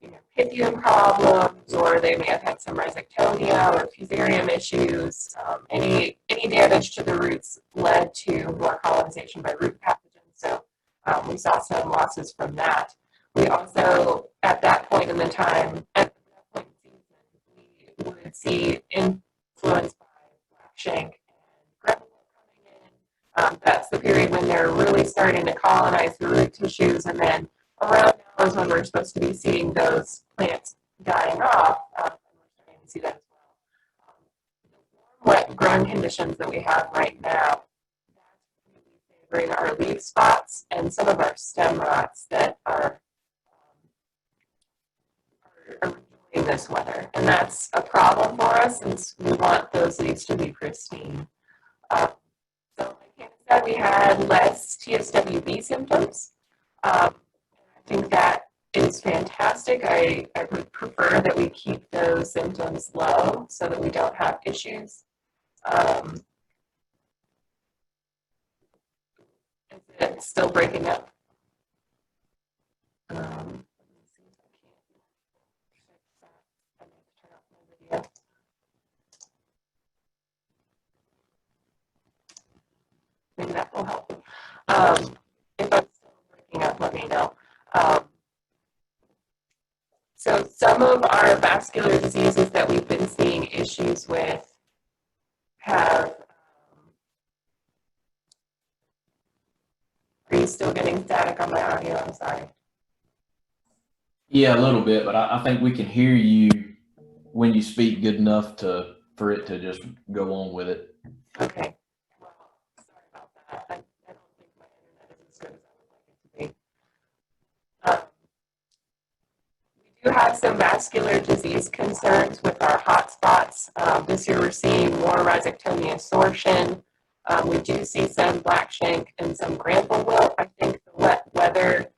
G: either Pythium problems, or they may have had some rhizoctonia or fusarium issues. Any damage to the roots led to more colonization by root pathogens. So we saw some losses from that. We also, at that point in the time, at that point in season, we would see influence by black shank and greville coming in. That's the period when they're really starting to colonize the root tissues, and then around now is when we're supposed to be seeing those plants dying off, and we're starting to see that as well. The warm, wet growing conditions that we have right now, that's really favoring our leaf spots and some of our stem rots that are enjoying this weather, and that's a problem for us since we want those leaves to be pristine. So like Hannah said, we had less TSWB symptoms. I think that is fantastic. I would prefer that we keep those symptoms low so that we don't have issues. Is it still breaking up? Let me see if I can fix that. I need to turn off my video. Maybe that will help. If I'm still breaking up, let me know. So some of our vascular diseases that we've been seeing issues with have, are you still getting static on my audio? I'm sorry.
A: Yeah, a little bit, but I think we can hear you when you speak good enough for it to just go on with it.
G: Okay. Well, sorry about that. I don't think my internet is as good as I would like it to be. We do have some vascular disease concerns with our hotspots. This year we're seeing more rhizoctonia sortion. We do see some black shank and some granule wilt. I think the wet weather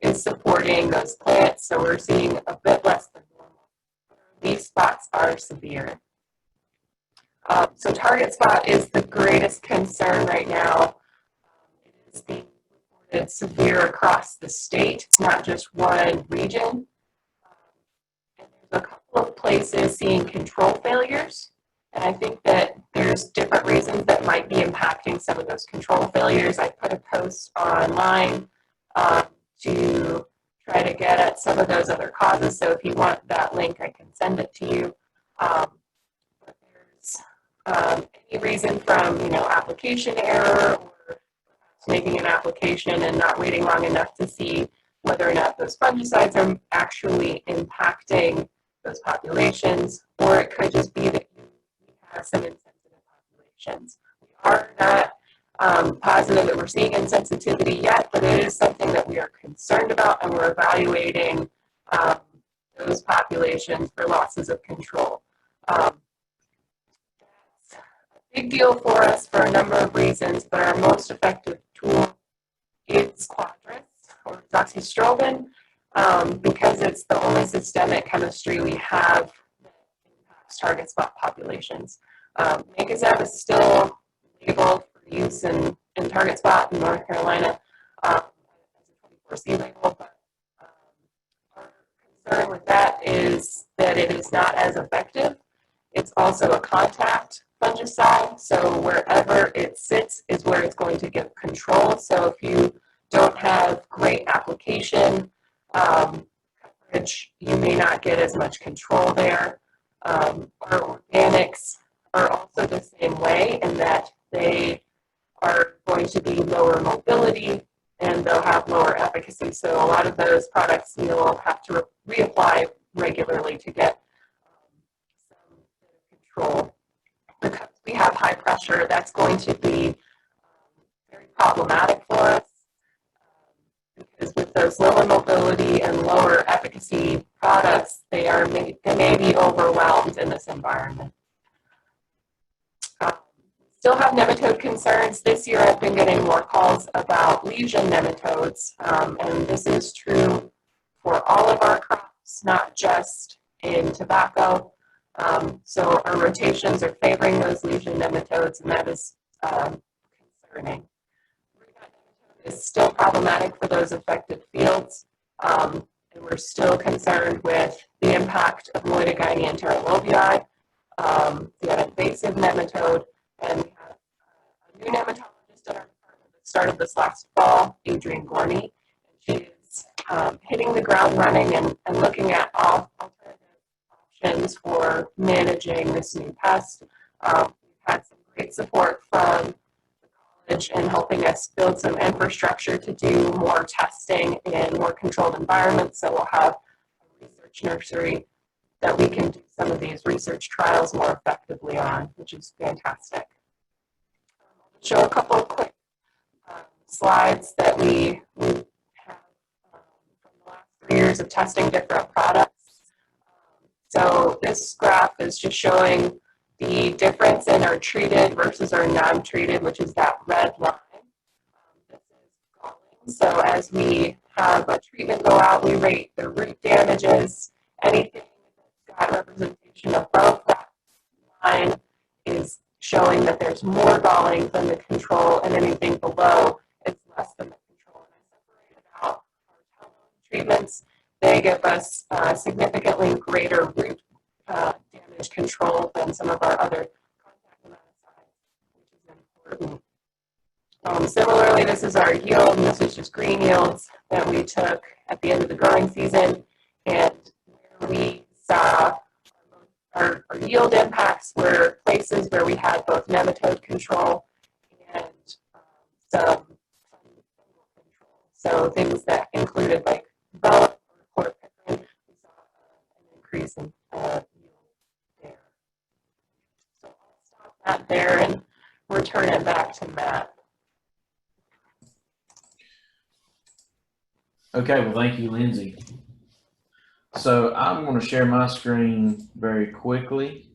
G: is supporting those plants, so we're seeing a bit less than normal. These spots are severe. So target spot is the greatest concern right now. It is being reported severe across the state. It's not just one region. And there's a couple of places seeing control failures. And I think that there's different reasons that might be impacting some of those control failures. I put a post online to try to get at some of those other causes. So if you want that link, I can send it to you. But there's any reason from, application error or making an application and not waiting long enough to see whether or not those fungicides are actually impacting those populations, or it could just be that you have some insensitive populations. We are not positive that we're seeing insensitivity yet, but it is something that we are concerned about, and we're evaluating those populations for losses of control. That's a big deal for us for a number of reasons, but our most effective tool is Quadris or doxystrobin, because it's the only systemic chemistry we have that impacts target spot populations. Mancozeb is still labeled for use in target spot in North Carolina as a 24C label, but our concern with that is that it is not as effective. It's also a contact fungicide, so wherever it sits is where it's going to get control. So if you don't have great application coverage, you may not get as much control there. Our organics are also the same way in that they are going to be lower mobility and they'll have lower efficacy. So a lot of those products you'll have to reapply regularly to get some control. Because we have high pressure, that's going to be very problematic for us. Because with those lower mobility and lower efficacy products, they may be overwhelmed in this environment. Still have nematode concerns. This year I've been getting more calls about lesion nematodes, and this is true for all of our crops, not just in tobacco. So our rotations are favoring those lesion nematodes, and that is concerning. Is still problematic for those affected fields, and we're still concerned with the impact of Moidiguynia enterolobii, the invasive nematode, and we have a new nematologist at our department that started this last fall, Adrienne Gorney, and she's hitting the ground running and looking at all alternative options for managing this new pest. We've had some great support from and helping us build some infrastructure to do more testing in more controlled environments. So we'll have a research nursery that we can do some of these research trials more effectively on, which is fantastic. I'll show a couple of quick slides that we have from the last 3 years of testing different products. So this graph is just showing the difference in our treated versus our non-treated, which is that red line. This is galling. So as we have a treatment go out, we rate the root damages. Anything that's got representation above that line is showing that there's more galling than the control, and anything below is less than the control. And I separated out our treatments. They give us significantly greater root damage control than some of our other contact nematicides, which is important. Similarly, this is our yield, and this is just green yields that we took at the end of the growing season, and where we saw our yield impacts were places where we had both nematode control and some fungal control. So things that included like bug or chlorpyrifos, we saw an increase in yield there. So I'll stop that there and return it back to Matt.
A: Okay, well, thank you, Lindsay. So I'm going to share my screen very quickly.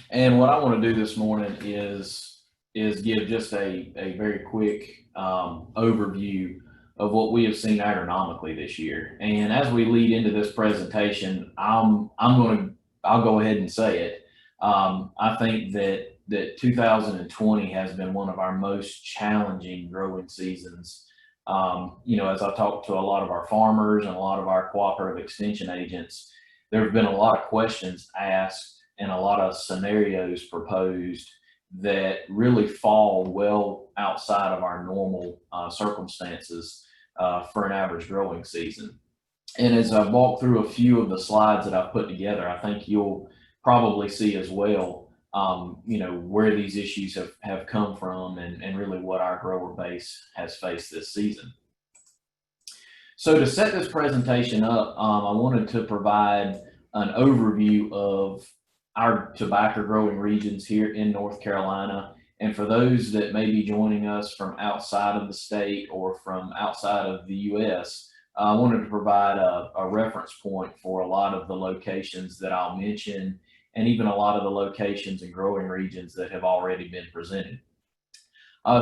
A: And what I want to do this morning is give just a very quick overview of what we have seen agronomically this year. And as we lead into this presentation, I'll go ahead and say it. I think that 2020 has been one of our most challenging growing seasons. As I talk to a lot of our farmers and a lot of our cooperative extension agents, there have been a lot of questions asked and a lot of scenarios proposed that really fall well outside of our normal circumstances for an average growing season. And as I walk through a few of the slides that I've put together, I think you'll probably see as well where these issues have come from and really what our grower base has faced this season. So to set this presentation up, I wanted to provide an overview of our tobacco growing regions here in North Carolina. And for those that may be joining us from outside of the state or from outside of the US, I wanted to provide a reference point for a lot of the locations that I'll mention, and even a lot of the locations and growing regions that have already been presented.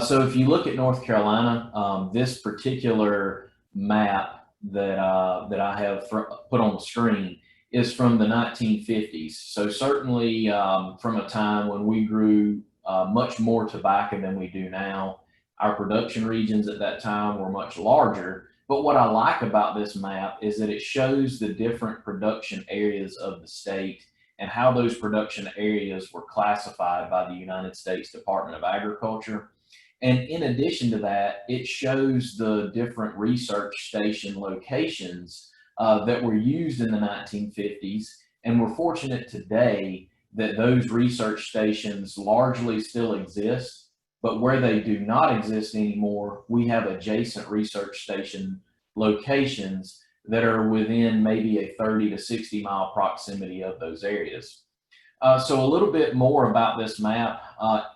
A: So if you look at North Carolina, this particular map that I have put on the screen is from the 1950s. So certainly from a time when we grew much more tobacco than we do now. Our production regions at that time were much larger. But what I like about this map is that it shows the different production areas of the state and how those production areas were classified by the United States Department of Agriculture. And in addition to that, it shows the different research station locations that were used in the 1950s. And we're fortunate today that those research stations largely still exist, but where they do not exist anymore, we have adjacent research station locations that are within maybe a 30 to 60 mile proximity of those areas. So a little bit more about this map.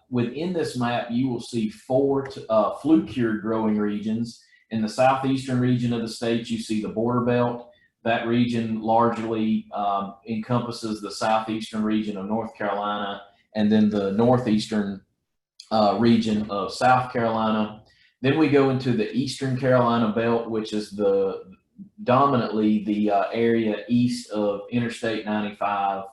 A: Within this map, you will see 4 flue-cured growing regions. In the southeastern region of the state, you see the border belt. That region largely encompasses the southeastern region of North Carolina and then the northeastern region of South Carolina. Then we go into the Eastern Carolina belt, which is dominantly the area east of Interstate 95,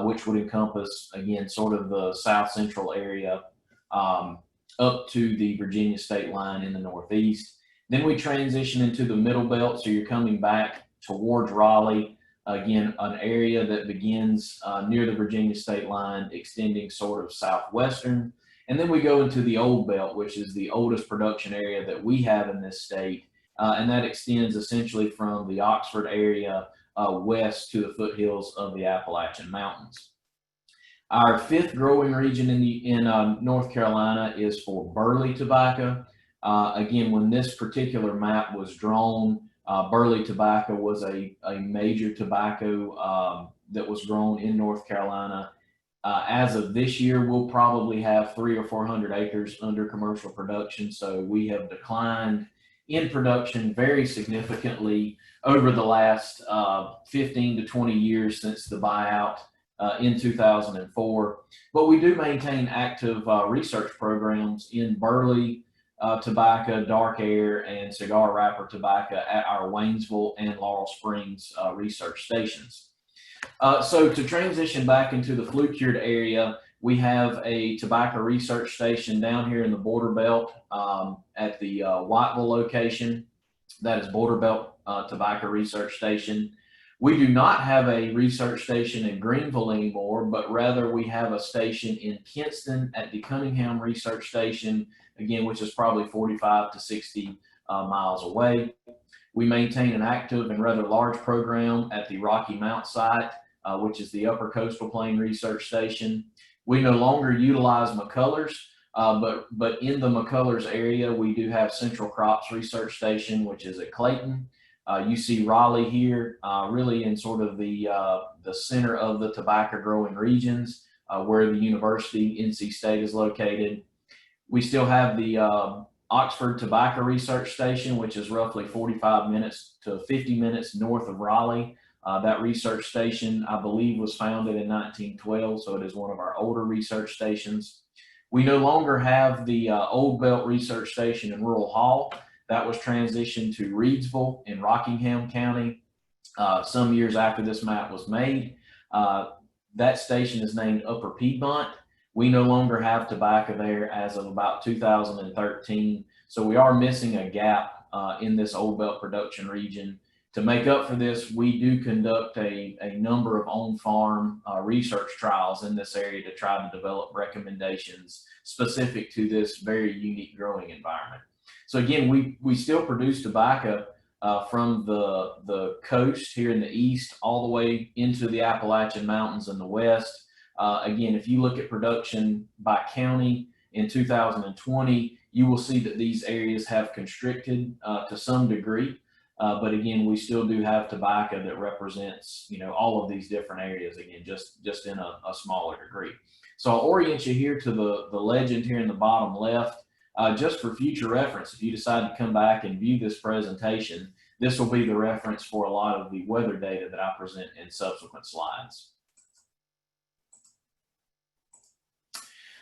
A: which would encompass, again, sort of the south central area up to the Virginia state line in the northeast. Then we transition into the middle belt, so you're coming back towards Raleigh, again, an area that begins near the Virginia state line, extending sort of southwestern. And then we go into the old belt, which is the oldest production area that we have in this state. And that extends essentially from the Oxford area west to the foothills of the Appalachian Mountains. Our 5th growing region in North Carolina is for burley tobacco. Again, when this particular map was drawn, burley tobacco was a major tobacco that was grown in North Carolina. As of this year, we'll probably have 300 or 400 acres under commercial production. So we have declined in production very significantly over the last 15 to 20 years since the buyout in 2004. But we do maintain active research programs in burley tobacco, dark air, and cigar wrapper tobacco at our Waynesville and Laurel Springs research stations. So to transition back into the flue-cured area, We have a tobacco research station down here in the Border Belt at the Whiteville location. That is Border Belt Tobacco Research Station. We do not have a research station in Greenville anymore, but rather we have a station in Kinston at the Cunningham Research Station, again, which is probably 45 to 60 miles away. We maintain an active and rather large program at the Rocky Mount site, which is the Upper Coastal Plain Research Station. We no longer utilize McCullers, but in the McCullers area, we do have Central Crops Research Station, which is at Clayton. You see Raleigh here, really in sort of the center of the tobacco growing regions, where the University, NC State, is located. We still have the Oxford Tobacco Research Station, which is roughly 45 minutes to 50 minutes north of Raleigh. That research station, I believe, was founded in 1912, so it is one of our older research stations. We no longer have the Old Belt Research Station in Rural Hall. That was transitioned to Reidsville in Rockingham County some years after this map was made. That station is named Upper Piedmont. We no longer have tobacco there as of about 2013. So we are missing a gap in this Old Belt production region. To make up for this, we do conduct a number of on-farm research trials in this area to try to develop recommendations specific to this very unique growing environment. So again, we still produce tobacco from the coast here in the east all the way into the Appalachian Mountains in the west. Again, if you look at production by county in 2020, you will see that these areas have constricted to some degree. But again, we still do have tobacco that represents, all of these different areas, again, just in a smaller degree. So I'll orient you here to the legend here in the bottom left. Just for future reference, if you decide to come back and view this presentation, this will be the reference for a lot of the weather data that I present in subsequent slides.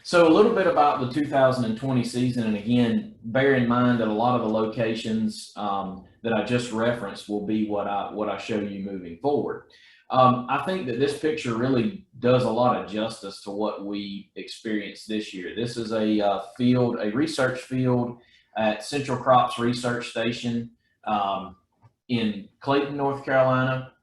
A: So a little bit about the 2020 season, and again, bear in mind that a lot of the locations that I just referenced will be what I show you moving forward. I think that this picture really does a lot of justice to what we experienced this year. This is a research field at Central Crops Research Station in Clayton, North Carolina.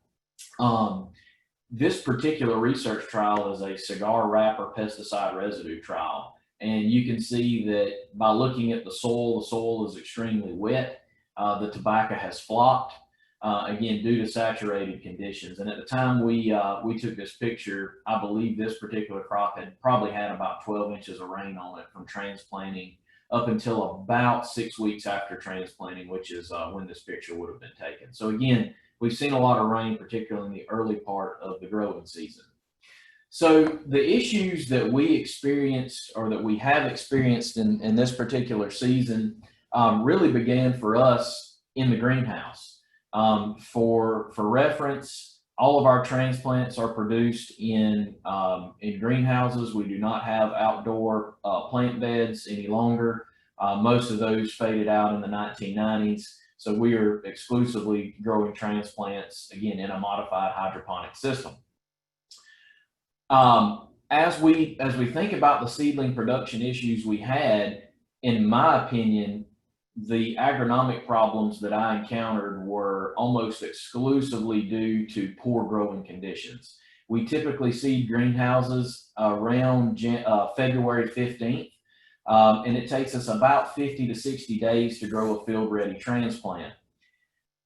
A: This particular research trial is a cigar wrapper pesticide residue trial. And you can see that by looking at the soil is extremely wet. The tobacco has flopped, again, due to saturated conditions. And at the time we took this picture, I believe this particular crop had probably had about 12 inches of rain on it from transplanting up until about 6 weeks after transplanting, which is when this picture would have been taken. So again, we've seen a lot of rain, particularly in the early part of the growing season. So the issues that we experienced, or that we have experienced in this particular season, really began for us in the greenhouse. For reference, all of our transplants are produced in greenhouses. We do not have outdoor plant beds any longer. Most of those faded out in the 1990s. So we are exclusively growing transplants, again, in a modified hydroponic system. As we think about the seedling production issues we had, in my opinion, the agronomic problems that I encountered were almost exclusively due to poor growing conditions. We typically seed greenhouses around February 15th. And it takes us about 50 to 60 days to grow a field-ready transplant.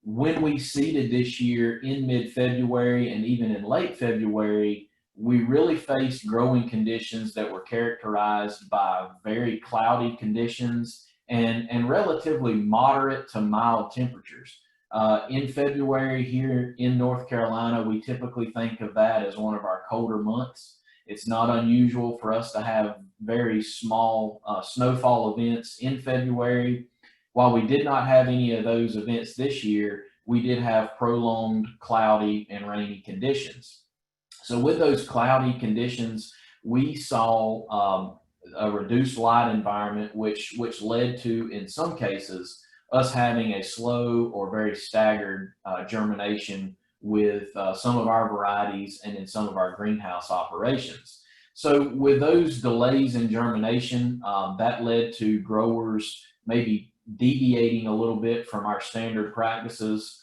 A: When we seeded this year in mid-February and even in late February, we really faced growing conditions that were characterized by very cloudy conditions and relatively moderate to mild temperatures. In February here in North Carolina, we typically think of that as one of our colder months. It's not unusual for us to have very small snowfall events in February. While we did not have any of those events this year, we did have prolonged cloudy and rainy conditions. So with those cloudy conditions, we saw a reduced light environment, which led to, in some cases, us having a slow or very staggered germination with some of our varieties and in some of our greenhouse operations. So with those delays in germination, that led to growers maybe deviating a little bit from our standard practices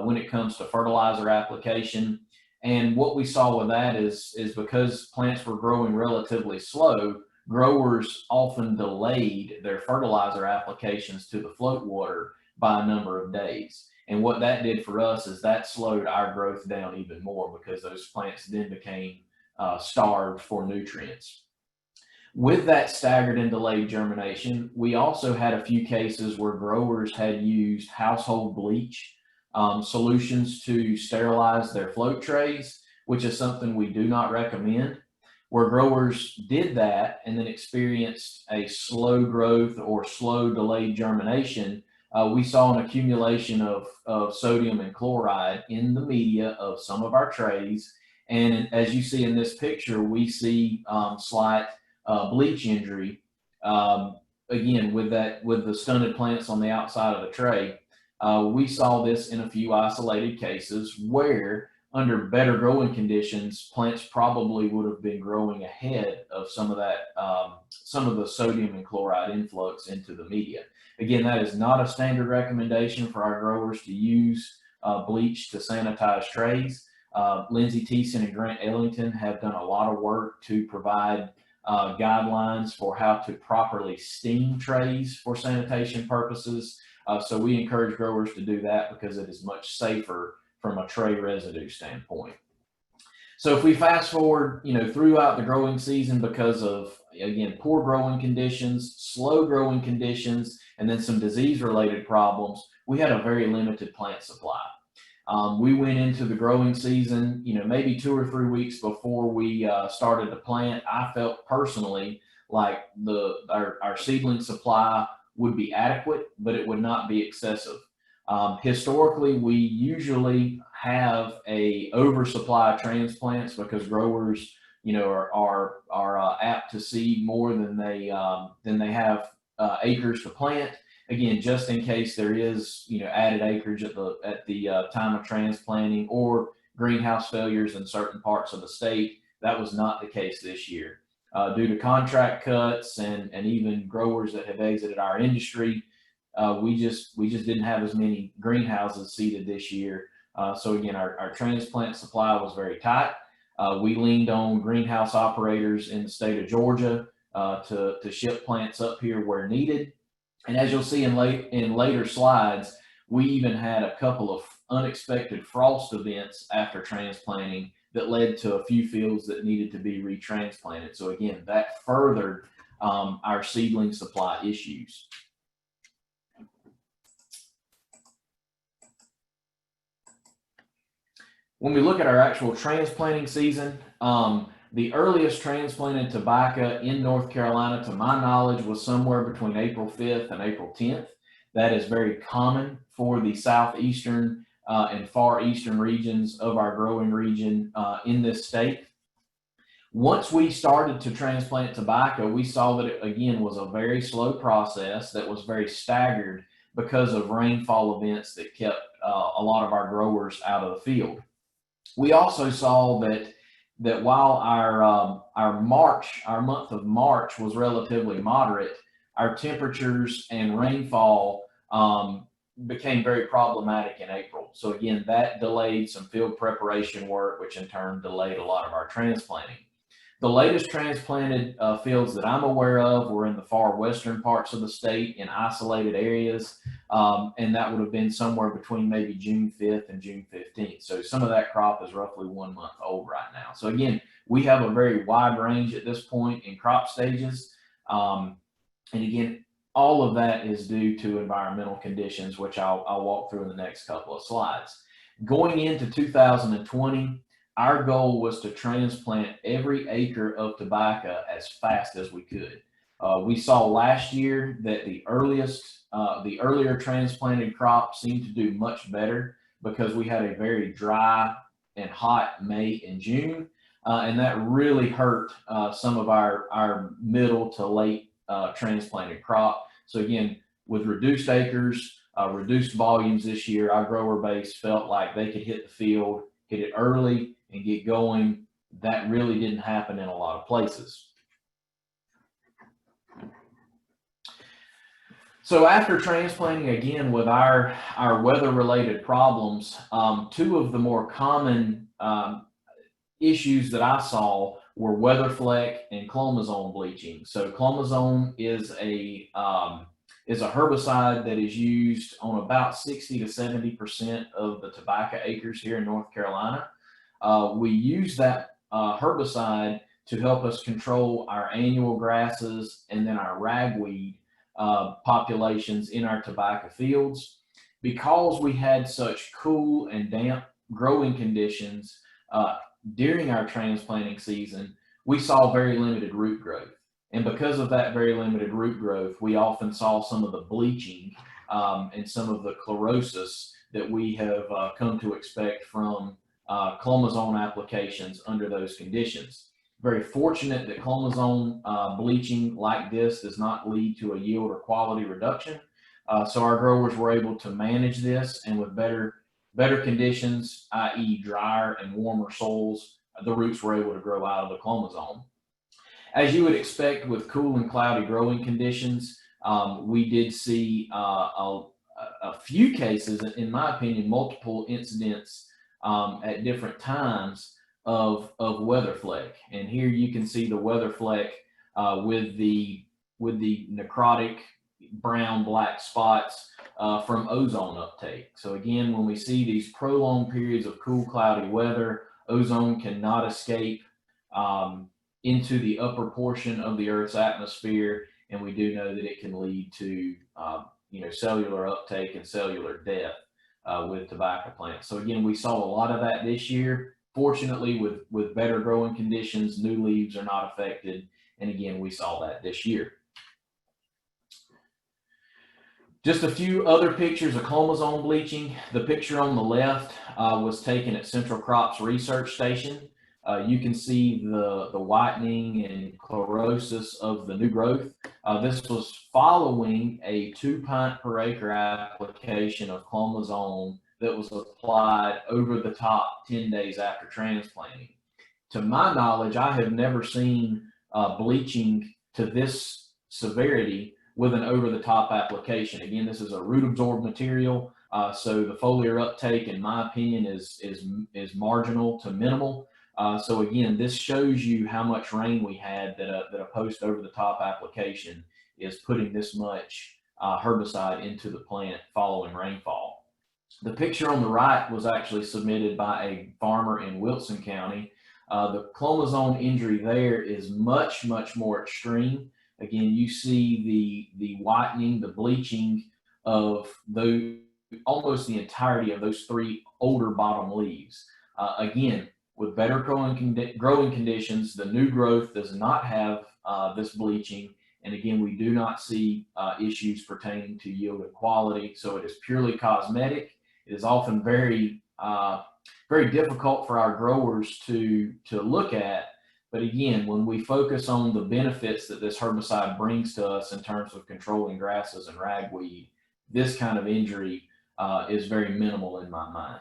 A: when it comes to fertilizer application. And what we saw with that is because plants were growing relatively slow, growers often delayed their fertilizer applications to the float water by a number of days. And what that did for us is that slowed our growth down even more, because those plants then became starved for nutrients. With that staggered and delayed germination, we also had a few cases where growers had used household bleach solutions to sterilize their float trays, which is something we do not recommend. Where growers did that and then experienced a slow growth or slow delayed germination, we saw an accumulation of sodium and chloride in the media of some of our trays. And as you see in this picture, we see slight bleach injury, again, with the stunted plants on the outside of the tray. We saw this in a few isolated cases where, under better growing conditions, plants probably would have been growing ahead of some of that, some of the sodium and chloride influx into the media. Again, that is not a standard recommendation for our growers to use bleach to sanitize trays. Lindsay Thiessen and Grant Ellington have done a lot of work to provide guidelines for how to properly steam trays for sanitation purposes. So we encourage growers to do that because it is much safer from a tray residue standpoint. So if we fast forward, throughout the growing season, because of, again, poor growing conditions, slow growing conditions, and then some disease-related problems, we had a very limited plant supply. We went into the growing season, maybe 2 or 3 weeks before we started to plant. I felt personally like our seedling supply would be adequate, but it would not be excessive. Historically, we usually have a oversupply of transplants because growers, are apt to seed more than they have acres to plant. Again, just in case there is, added acreage at the time of transplanting, or greenhouse failures in certain parts of the state. That was not the case this year. Due to contract cuts and even growers that have exited our industry, we just didn't have as many greenhouses seeded this year. So again, our transplant supply was very tight. We leaned on greenhouse operators in the state of Georgia to ship plants up here where needed. And as you'll see in later slides, we even had a couple of unexpected frost events after transplanting that led to a few fields that needed to be retransplanted. So again, that furthered our seedling supply issues. When we look at our actual transplanting season, the earliest transplanted tobacco in North Carolina, to my knowledge, was somewhere between April 5th and April 10th. That is very common for the southeastern and far eastern regions of our growing region in this state. Once we started to transplant tobacco, we saw that it, again, was a very slow process that was very staggered because of rainfall events that kept a lot of our growers out of the field. We also saw that while our month of March was relatively moderate, our temperatures and rainfall became very problematic in April. So again, that delayed some field preparation work, which in turn delayed a lot of our transplanting. The latest transplanted fields that I'm aware of were in the far western parts of the state in isolated areas, and that would have been somewhere between maybe June 5th and June 15th. So some of that crop is roughly 1 month old right now. So again, we have a very wide range at this point in crop stages. And again, all of that is due to environmental conditions, which I'll walk through in the next couple of slides. Going into 2020, our goal was to transplant every acre of tobacco as fast as we could. We saw last year that the earlier transplanted crop seemed to do much better because we had a very dry and hot May and June, and that really hurt some of our middle to late transplanted crop. So again, with reduced acres, reduced volumes this year, our grower base felt like they could hit the field, hit it early, and get going that really didn't happen in a lot of places. So after transplanting, again, with our weather-related problems, two of the more common issues that I saw were weather fleck and clomazone bleaching. So clomazone is a herbicide that is used on about 60 to 70% of the tobacco acres here in North Carolina. We use that herbicide to help us control our annual grasses and then our ragweed populations in our tobacco fields. Because we had such cool and damp growing conditions during our transplanting season, we saw very limited root growth. And because of that very limited root growth, we often saw some of the bleaching and some of the chlorosis that we have come to expect from clomazone applications under those conditions. Very fortunate that clomazone bleaching like this does not lead to a yield or quality reduction. So our growers were able to manage this, and with better conditions, i.e. drier and warmer soils, the roots were able to grow out of the clomazone. As you would expect with cool and cloudy growing conditions, we did see a few cases, in my opinion, multiple incidents at different times of weather fleck. And here you can see the weather fleck with the necrotic brown black spots from ozone uptake. So again, when we see these prolonged periods of cool, cloudy weather, ozone cannot escape into the upper portion of the Earth's atmosphere, and we do know that it can lead to cellular uptake and cellular death with tobacco plants. So again, we saw a lot of that this year. Fortunately, with better growing conditions, new leaves are not affected, and again, we saw that this year. Just a few other pictures of clomazone bleaching. The picture on the left was taken at Central Crops Research Station. You can see the whitening and chlorosis of the new growth. This was following a 2 pint per acre application of clomazone that was applied over the top 10 days after transplanting. To my knowledge, I have never seen bleaching to this severity with an over-the-top application. Again, this is a root-absorbed material, so the foliar uptake, in my opinion, is marginal to minimal. So again, this shows you how much rain we had that a post over-the-top application is putting this much herbicide into the plant following rainfall. The picture on the right was actually submitted by a farmer in Wilson County. The clomazone injury there is much, much more extreme. Again, you see the whitening, the bleaching of almost the entirety of those 3 older bottom leaves. Again, with better growing conditions, the new growth does not have this bleaching. And again, we do not see issues pertaining to yield and quality. So it is purely cosmetic. It is often very difficult for our growers to look at. But again, when we focus on the benefits that this herbicide brings to us in terms of controlling grasses and ragweed, this kind of injury is very minimal in my mind.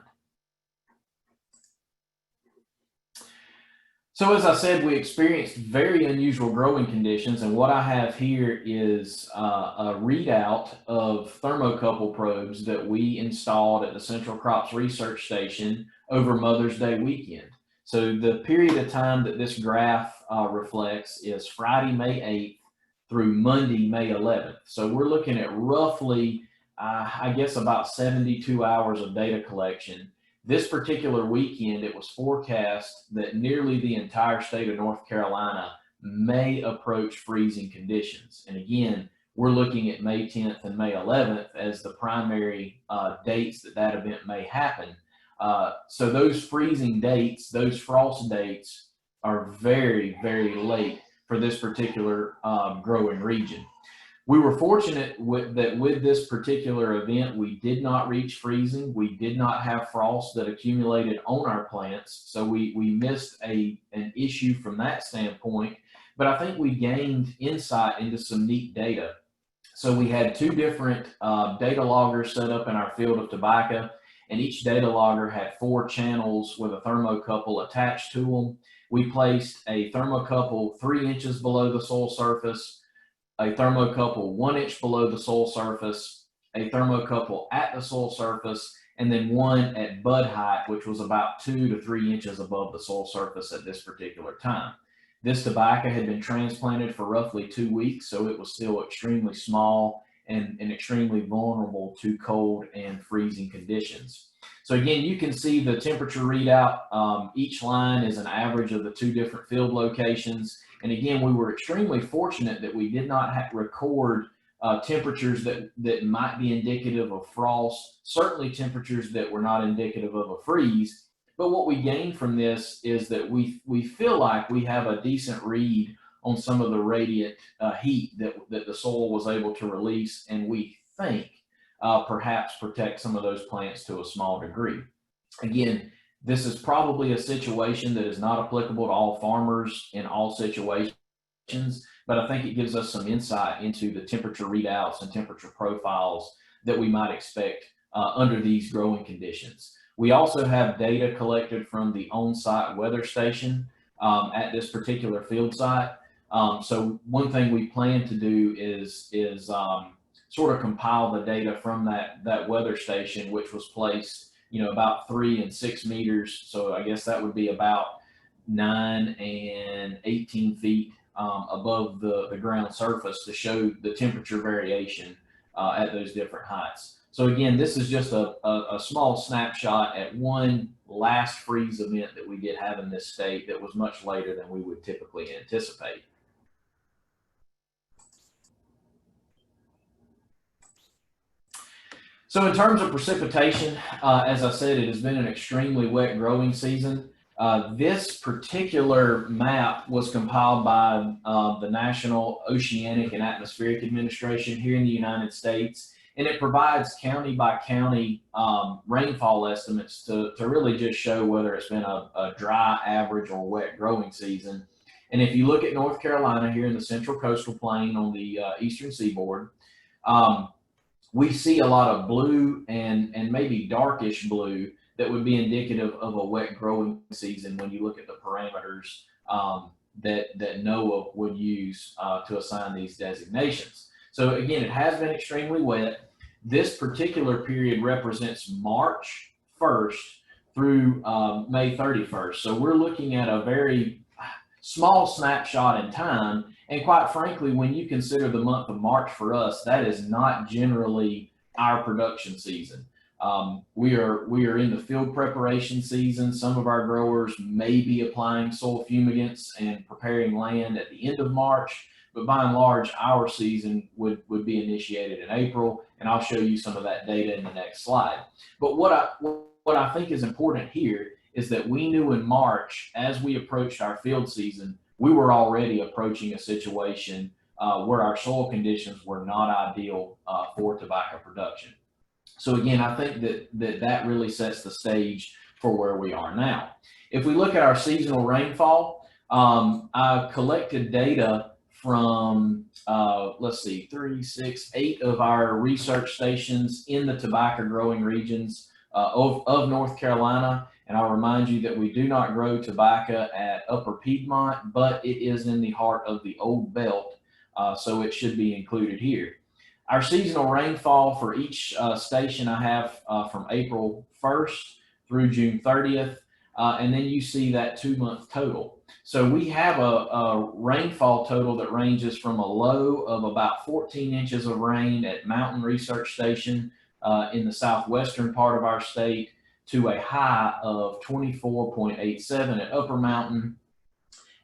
A: So as I said, we experienced very unusual growing conditions, and what I have here is a readout of thermocouple probes that we installed at the Central Crops Research Station over Mother's Day weekend. So the period of time that this graph reflects is Friday, May 8th through Monday, May 11th. So we're looking at roughly, I guess, about 72 hours of data collection. This particular weekend, it was forecast that nearly the entire state of North Carolina may approach freezing conditions. And again, we're looking at May 10th and May 11th as the primary dates that event may happen. So those freezing dates, those frost dates, are very, very late for this particular growing region. We were fortunate that with this particular event, we did not reach freezing. We did not have frost that accumulated on our plants. So we missed an issue from that standpoint. But I think we gained insight into some neat data. So we had 2 different data loggers set up in our field of tobacco, and each data logger had 4 channels with a thermocouple attached to them. we placed a thermocouple 3 inches below the soil surface, a thermocouple 1 inch below the soil surface, a thermocouple at the soil surface, and then one at bud height, which was about 2 to 3 inches above the soil surface at this particular time. This tobacco had been transplanted for roughly 2 weeks, so it was still extremely small and extremely vulnerable to cold and freezing conditions. So again, you can see the temperature readout. Each line is an average of the 2 different field locations. And again, we were extremely fortunate that we did not record temperatures that might be indicative of frost, certainly temperatures that were not indicative of a freeze. But what we gained from this is that we feel like we have a decent read on some of the radiant heat that the soil was able to release, and we think perhaps protect some of those plants to a small degree. Again, this is probably a situation that is not applicable to all farmers in all situations, but I think it gives us some insight into the temperature readouts and temperature profiles that we might expect under these growing conditions. We also have data collected from the on-site weather station at this particular field site. So one thing we plan to do is sort of compile the data from that weather station, which was placed, about 3 and 6 meters. So I guess that would be about 9 and 18 feet above the ground surface, to show the temperature variation at those different heights. So again, this is just a small snapshot at one last freeze event that we did have in this state that was much later than we would typically anticipate. So in terms of precipitation, as I said, it has been an extremely wet growing season. This particular map was compiled by the National Oceanic and Atmospheric Administration here in the United States, and it provides county by county rainfall estimates to really just show whether it's been a dry, average, or wet growing season. And if you look at North Carolina here in the Central Coastal Plain on the eastern seaboard, we see a lot of blue and maybe darkish blue that would be indicative of a wet growing season when you look at the parameters that NOAA would use to assign these designations. So again, it has been extremely wet. This particular period represents March 1st through May 31st. So we're looking at a very small snapshot in time. And quite frankly, when you consider the month of March for us, that is not generally our production season. We are in the field preparation season. Some of our growers may be applying soil fumigants and preparing land at the end of March, but by and large, our season would be initiated in April, and I'll show you some of that data in the next slide. But what I think is important here is that we knew in March, as we approached our field season, we were already approaching a situation where our soil conditions were not ideal for tobacco production. So again, I think that really sets the stage for where we are now. If we look at our seasonal rainfall, I collected data from, let's see, 3, 6, 8 of our research stations in the tobacco growing regions of North Carolina. And I'll remind you that we do not grow tobacco at Upper Piedmont, but it is in the heart of the Old Belt, so it should be included here. Our seasonal rainfall for each station I have from April 1st through June 30th, and then you see that 2-month total. So we have a rainfall total that ranges from a low of about 14 inches of rain at Mountain Research Station in the southwestern part of our state, to a high of 24.87 at Upper Mountain,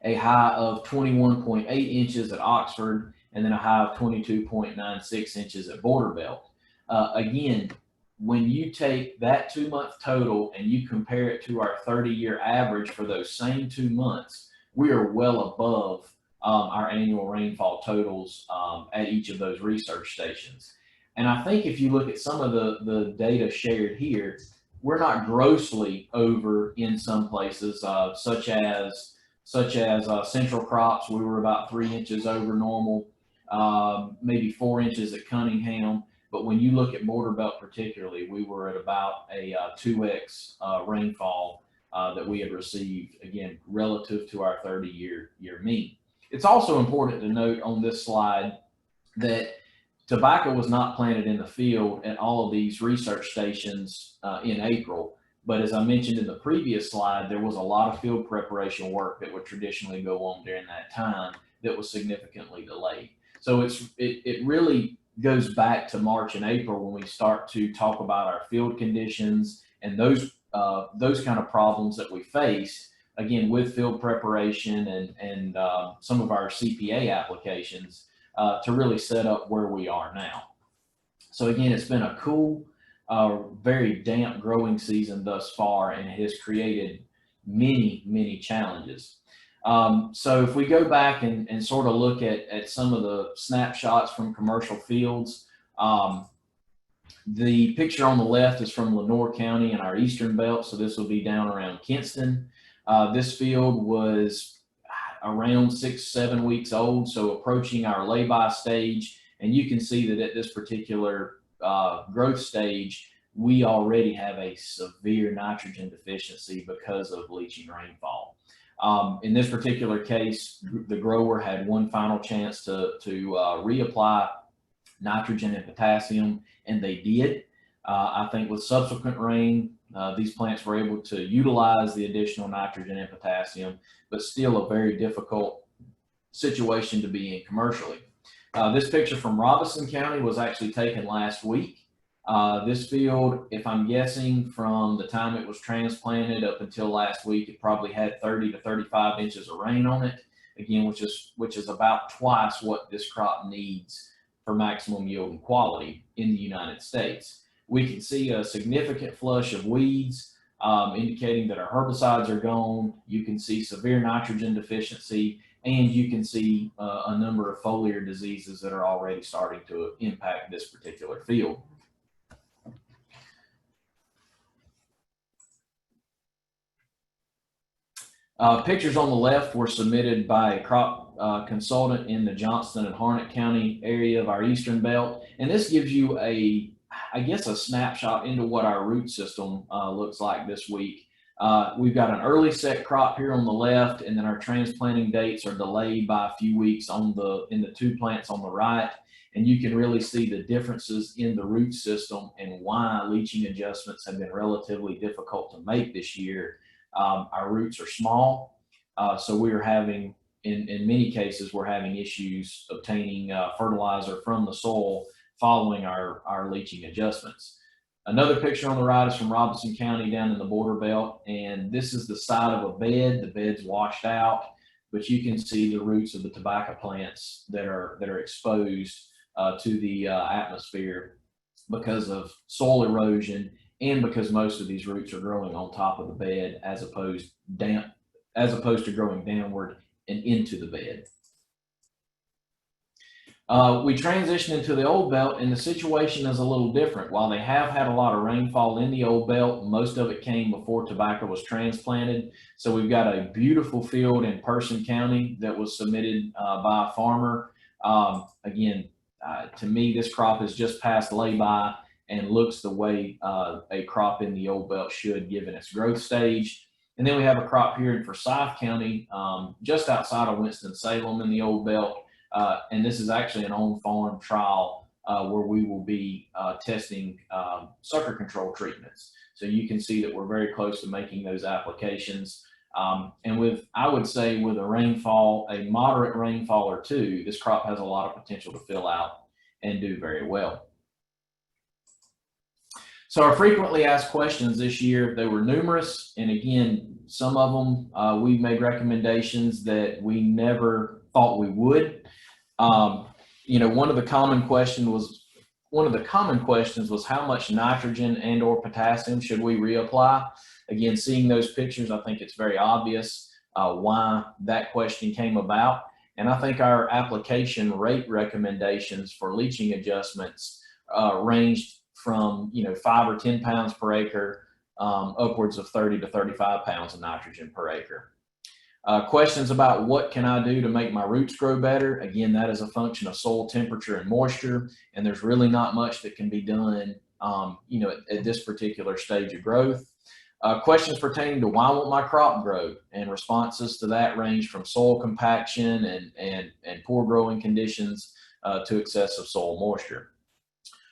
A: a high of 21.8 inches at Oxford, and then a high of 22.96 inches at Border Belt. Again, when you take that 2-month total and you compare it to our 30-year average for those same 2 months, we are well above our annual rainfall totals at each of those research stations. And I think if you look at some of the data shared here, we're not grossly over in some places, such as Central Crops. We were about 3 inches over normal, maybe 4 inches at Cunningham. But when you look at Border Belt particularly, we were at about a 2x rainfall that we had received, again, relative to our 30-year mean. It's also important to note on this slide that tobacco was not planted in the field at all of these research stations in April. But as I mentioned in the previous slide, there was a lot of field preparation work that would traditionally go on during that time that was significantly delayed. So it really goes back to March and April when we start to talk about our field conditions and those kind of problems that we faced, again, with field preparation and some of our CPA applications to really set up where we are now. So again, it's been a cool, very damp growing season thus far, and it has created many challenges. So if we go back and sort of look at some of the snapshots from commercial fields, the picture on the left is from Lenoir County in our eastern belt, so this will be down around Kinston. This field was around 6-7 weeks old, so approaching our lay-by stage, and you can see that at this particular growth stage, we already have a severe nitrogen deficiency because of leaching rainfall. In this particular case, the grower had one final chance to reapply nitrogen and potassium, and they did. I think with subsequent rain, these plants were able to utilize the additional nitrogen and potassium, but still a very difficult situation to be in commercially. This picture from Robeson County was actually taken last week. This field, if I'm guessing, from the time it was transplanted up until last week, it probably had 30 to 35 inches of rain on it, again, which is about twice what this crop needs for maximum yield and quality in the United States. We can see a significant flush of weeds, indicating that our herbicides are gone. You can see severe nitrogen deficiency, and you can see a number of foliar diseases that are already starting to impact this particular field. Pictures on the left were submitted by a crop consultant in the Johnston and Harnett County area of our eastern belt. And this gives you I guess a snapshot into what our root system looks like this week. We've got an early set crop here on the left, and then our transplanting dates are delayed by a few weeks in the two plants on the right. And you can really see the differences in the root system and why leaching adjustments have been relatively difficult to make this year. Our roots are small, so we are having, in many cases, we're having issues obtaining fertilizer from the soil following our leaching adjustments. Another picture on the right is from Robeson County down in the border belt, and this is the side of a bed. The bed's washed out, but you can see the roots of the tobacco plants that are exposed to the atmosphere because of soil erosion, and because most of these roots are growing on top of the bed as opposed to growing downward and into the bed. We transition into the old belt, and the situation is a little different. While they have had a lot of rainfall in the old belt, most of it came before tobacco was transplanted. So we've got a beautiful field in Person County that was submitted by a farmer. Again, to me, this crop has just passed lay-by and looks the way a crop in the old belt should, given its growth stage. And then we have a crop here in Forsyth County, just outside of Winston-Salem in the old belt. And this is actually an on-farm trial where we will be testing sucker control treatments. So you can see that we're very close to making those applications. And I would say with a moderate rainfall or two, this crop has a lot of potential to fill out and do very well. So our frequently asked questions this year, they were numerous. And again, some of them, we made recommendations that we never thought we would. One of the common questions was how much nitrogen and or potassium should we reapply? Again, seeing those pictures, I think it's very obvious why that question came about. And I think our application rate recommendations for leaching adjustments ranged from 5 or 10 pounds per acre upwards of 30 to 35 pounds of nitrogen per acre. Questions about what can I do to make my roots grow better? Again, that is a function of soil temperature and moisture, and there's really not much that can be done at this particular stage of growth. Questions pertaining to why won't my crop grow? And responses to that range from soil compaction and poor growing conditions to excessive soil moisture.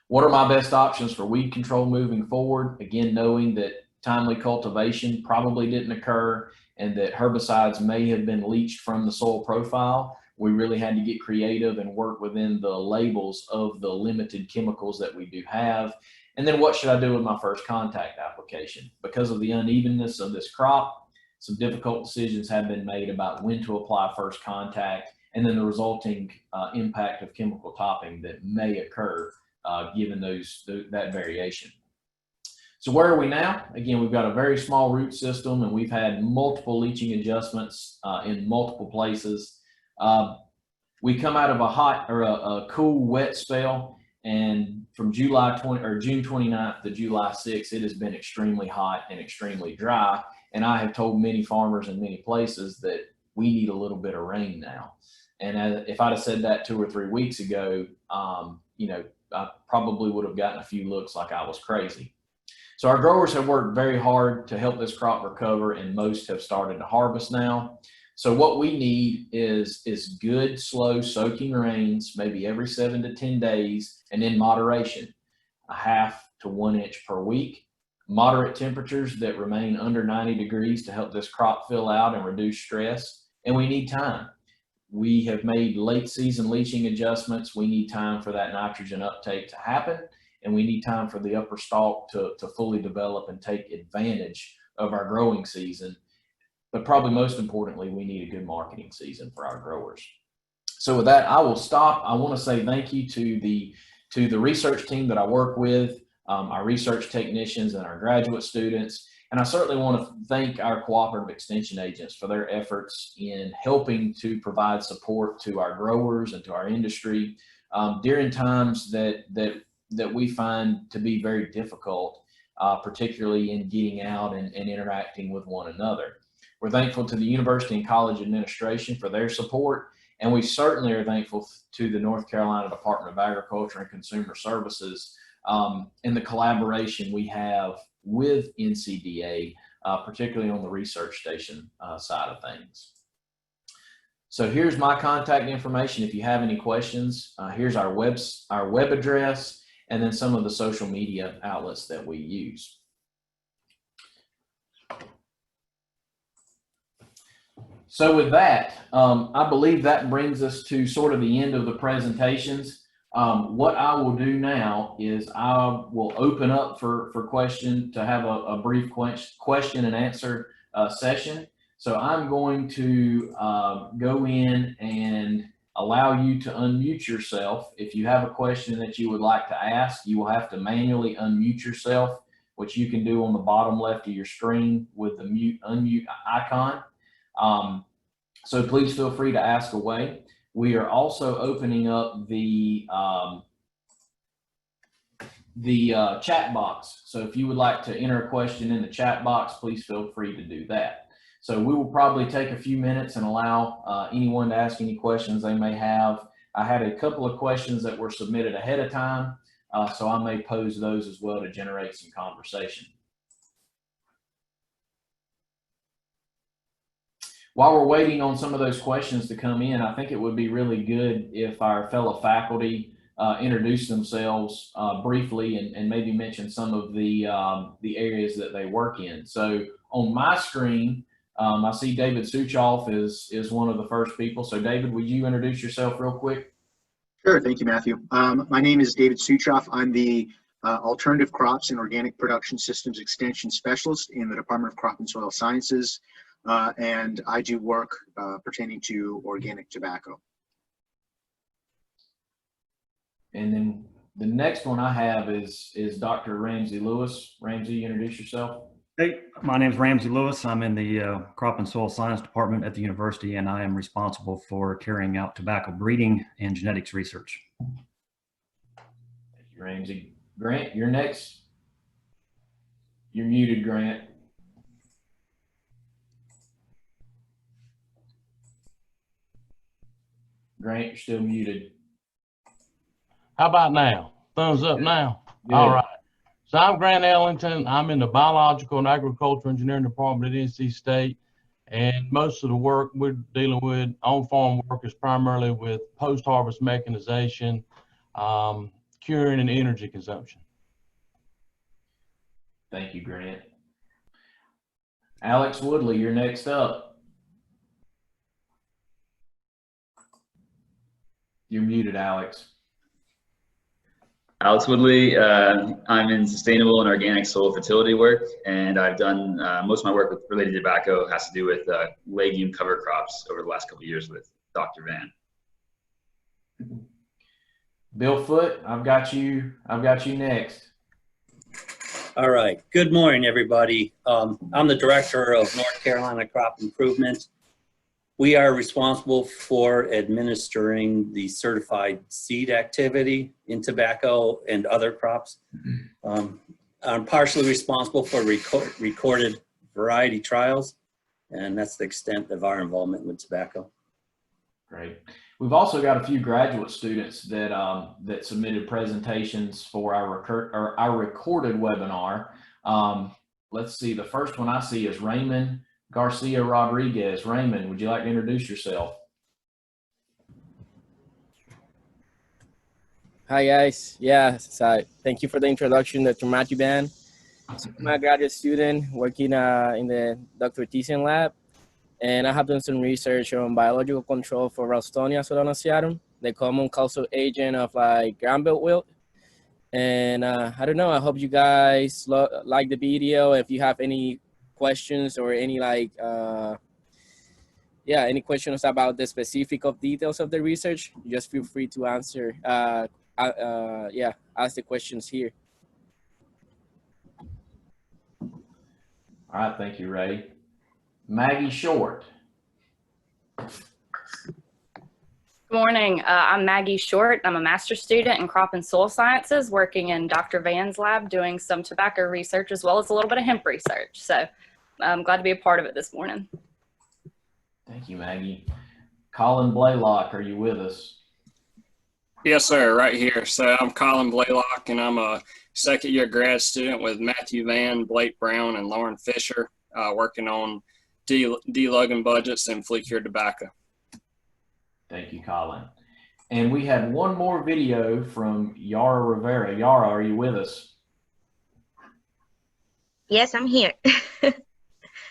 A: What are my best options for weed control moving forward? Again, knowing that timely cultivation probably didn't occur and that herbicides may have been leached from the soil profile, we really had to get creative and work within the labels of the limited chemicals that we do have. And then what should I do with my first contact application? Because of the unevenness of this crop, some difficult decisions have been made about when to apply first contact and then the resulting impact of chemical topping that may occur given that variation. So where are we now? Again, we've got a very small root system and we've had multiple leaching adjustments in multiple places. We come out of a hot or a cool wet spell, and from June 29th to July 6th, it has been extremely hot and extremely dry. And I have told many farmers in many places that we need a little bit of rain now. And if I'd have said that 2 or 3 weeks ago, I probably would have gotten a few looks like I was crazy. So our growers have worked very hard to help this crop recover, and most have started to harvest now. So what we need is good, slow soaking rains, maybe every 7 to 10 days, and in moderation, 1/2 to 1 inch per week. Moderate temperatures that remain under 90 degrees to help this crop fill out and reduce stress. And we need time. We have made late season leaching adjustments. We need time for that nitrogen uptake to happen. And we need time for the upper stalk to fully develop and take advantage of our growing season. But probably most importantly, we need a good marketing season for our growers. So with that, I will stop. I want to say thank you to the research team that I work with, our research technicians and our graduate students. And I certainly want to thank our cooperative extension agents for their efforts in helping to provide support to our growers and to our industry during times that we find to be very difficult, particularly in getting out and interacting with one another. We're thankful to the university and college administration for their support, and we certainly are thankful to the North Carolina Department of Agriculture and Consumer Services and the collaboration we have with NCDA, particularly on the research station side of things. So here's my contact information. If you have any questions, here's our web address, and then some of the social media outlets that we use. So with that, I believe that brings us to sort of the end of the presentations. What I will do now is I will open up for question to have a brief question and answer session. So I'm going to go in and allow you to unmute yourself. If you have a question that you would like to ask, you will have to manually unmute yourself, which you can do on the bottom left of your screen with the unmute icon. So please feel free to ask away. We are also opening up the chat box. So if you would like to enter a question in the chat box, please feel free to do that. So we will probably take a few minutes and allow anyone to ask any questions they may have. I had a couple of questions that were submitted ahead of time, so I may pose those as well to generate some conversation. While we're waiting on some of those questions to come in, I think it would be really good if our fellow faculty introduce themselves briefly and maybe mention some of the areas that they work in. So on my screen, I see David Suchoff is one of the first people. So David, would you introduce yourself real quick?
H: Sure, thank you, Matthew. My name is David Suchoff. I'm the Alternative Crops and Organic Production Systems Extension Specialist in the Department of Crop and Soil Sciences. And I do work pertaining to organic tobacco.
A: And then the next one I have is Dr. Ramsey Lewis. Ramsey, introduce yourself.
I: Hey, my name is Ramsey Lewis. I'm in the Crop and Soil Science Department at the university, and I am responsible for carrying out tobacco breeding and genetics research.
A: Thank you, Ramsey. Grant, you're next. You're muted, Grant. Grant, you're still muted.
J: How about now? Thumbs up now.
A: Good.
J: All right. So I'm Grant Ellington. I'm in the Biological and Agricultural Engineering Department at NC State. And most of the work we're dealing with on-farm work is primarily with post-harvest mechanization, curing, and energy consumption.
A: Thank you, Grant. Alex Woodley, you're next up. You're muted, Alex.
K: Alex Woodley. I'm in sustainable and organic soil fertility work, and I've done most of my work with related tobacco has to do with legume cover crops over the last couple of years with Dr. Van.
A: Bill Foote, I've got you next.
L: All right. Good morning, everybody. I'm the director of North Carolina Crop Improvement. We are responsible for administering the certified seed activity in tobacco and other crops. I'm partially responsible for recorded variety trials, and that's the extent of our involvement with tobacco.
A: Great. We've also got a few graduate students that that submitted presentations for our recorded webinar. Let's see. The first one I see is Raymond Garcia Rodriguez. Raymond, would you like to introduce yourself?
M: Hi guys. Yeah, so thank you for the introduction, Dr. Matthew Van. I'm a graduate student working in the Dr. Thiessen lab, and I have done some research on biological control for Ralstonia solanacearum, the common causal agent of like ground belt wilt. And I don't know, I hope you guys like the video. If you have any questions or any any questions about the specific of details of the research, just feel free to answer. Ask the questions here.
A: All right, thank you, Ray. Maggie Short.
N: Good morning. I'm Maggie Short. I'm a master's student in crop and soil sciences working in Dr. Van's lab doing some tobacco research as well as a little bit of hemp research. So I'm glad to be a part of it this morning.
A: Thank you, Maggie. Colin Blaylock, are you with us?
O: Yes, sir, right here. So I'm Colin Blaylock, and I'm a second-year grad student with Matthew Van, Blake Brown, and Lauren Fisher, working on delugging budgets and flea-cured tobacco.
A: Thank you, Colin. And we have one more video from Yara Rivera. Yara, are you with us?
P: Yes, I'm here.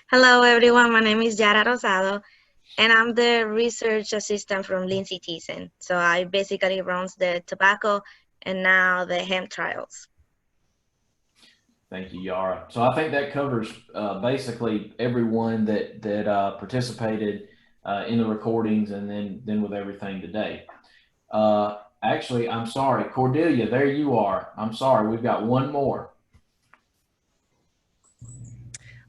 P: Hello, everyone. My name is Yara Rosado, and I'm the research assistant from Lindsay Thiessen. So I basically run the tobacco and now the hemp trials.
A: Thank you, Yara. So I think that covers basically everyone that participated in the recordings and then with everything today. Actually, I'm sorry, Cordelia, there you are. I'm sorry, we've got one more.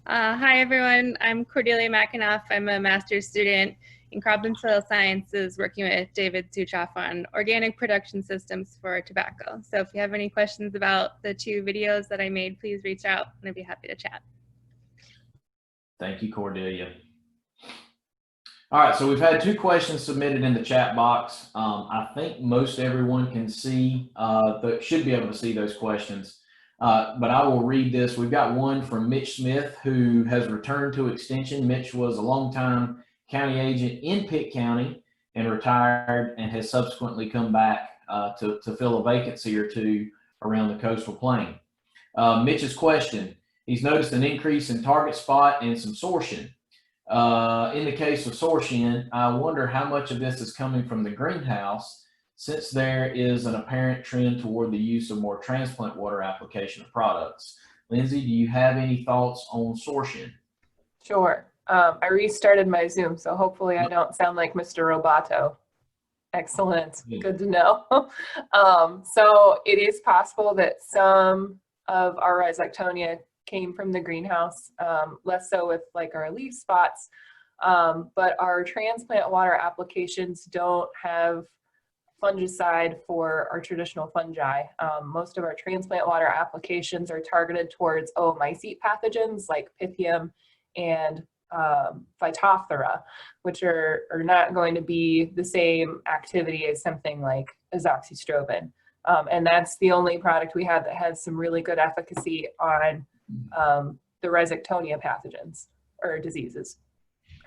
Q: Hi, everyone. I'm Cordelia McAnuff. I'm a master's student in crop and soil sciences working with David Suchoff on organic production systems for tobacco. So if you have any questions about the two videos that I made, please reach out and I'd be happy to chat.
A: Thank you, Cordelia. All right, so we've had two questions submitted in the chat box. I think most everyone can see, should be able to see those questions. But I will read this. We've got one from Mitch Smith, who has returned to Extension. Mitch was a longtime county agent in Pitt County and retired and has subsequently come back to fill a vacancy or two around the coastal plain. Mitch's question, he's noticed an increase in target spot and some sortian. In the case of sortian, I wonder how much of this is coming from the greenhouse, since there is an apparent trend toward the use of more transplant water application of products. Lindsay, do you have any thoughts on sortian?
G: Sure. I restarted my Zoom, so hopefully I don't sound like Mr. Roboto. Excellent. Good to know. So it is possible that some of our Rhizoctonia came from the greenhouse, less so with like our leaf spots, but our transplant water applications don't have fungicide for our traditional fungi. Most of our transplant water applications are targeted towards oomycete pathogens like Pythium and Phytophthora, which are not going to be the same activity as something like azoxystrobin. And that's the only product we have that has some really good efficacy on the rhizoctonia pathogens or diseases.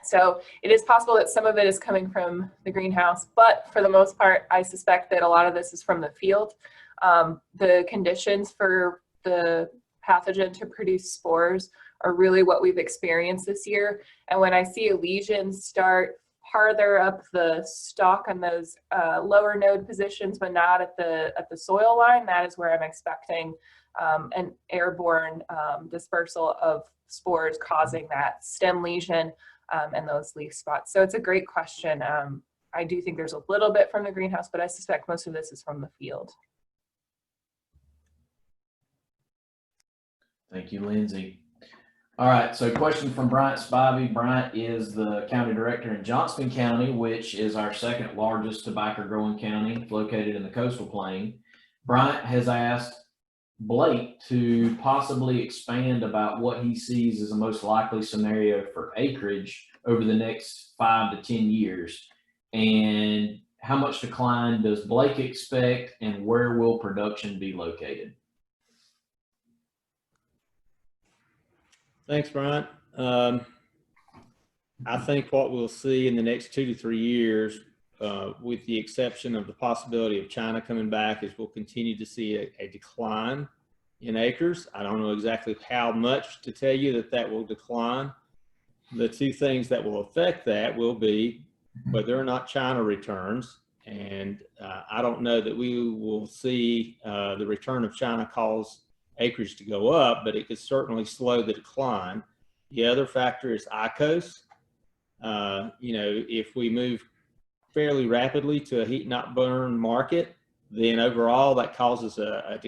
G: So it is possible that some of it is coming from the greenhouse, but for the most part, I suspect that a lot of this is from the field. The conditions for the pathogen to produce spores are really what we've experienced this year. And when I see a lesion start farther up the stalk on those lower node positions, but not at the soil line, that is where I'm expecting an airborne dispersal of spores causing that stem lesion and those leaf spots. So it's a great question. I do think there's a little bit from the greenhouse, but I suspect most of this is from the field.
A: Thank you, Lindsay. All right, so question from Bryant Spivey. Bryant is the county director in Johnston County, which is our second largest tobacco growing county located in the coastal plain. Bryant has asked Blake to possibly expand about what he sees as the most likely scenario for acreage over the next 5 to 10 years. And how much decline does Blake expect, and where will production be located?
E: Thanks, Brian. I think what we'll see in the next 2 to 3 years, with the exception of the possibility of China coming back, is we'll continue to see a decline in acres. I don't know exactly how much to tell you that will decline. The two things that will affect that will be whether or not China returns. And I don't know that we will see the return of China cause acreage to go up, but it could certainly slow the decline. The other factor is IQOS. If we move fairly rapidly to a heat not burn market, then overall that causes a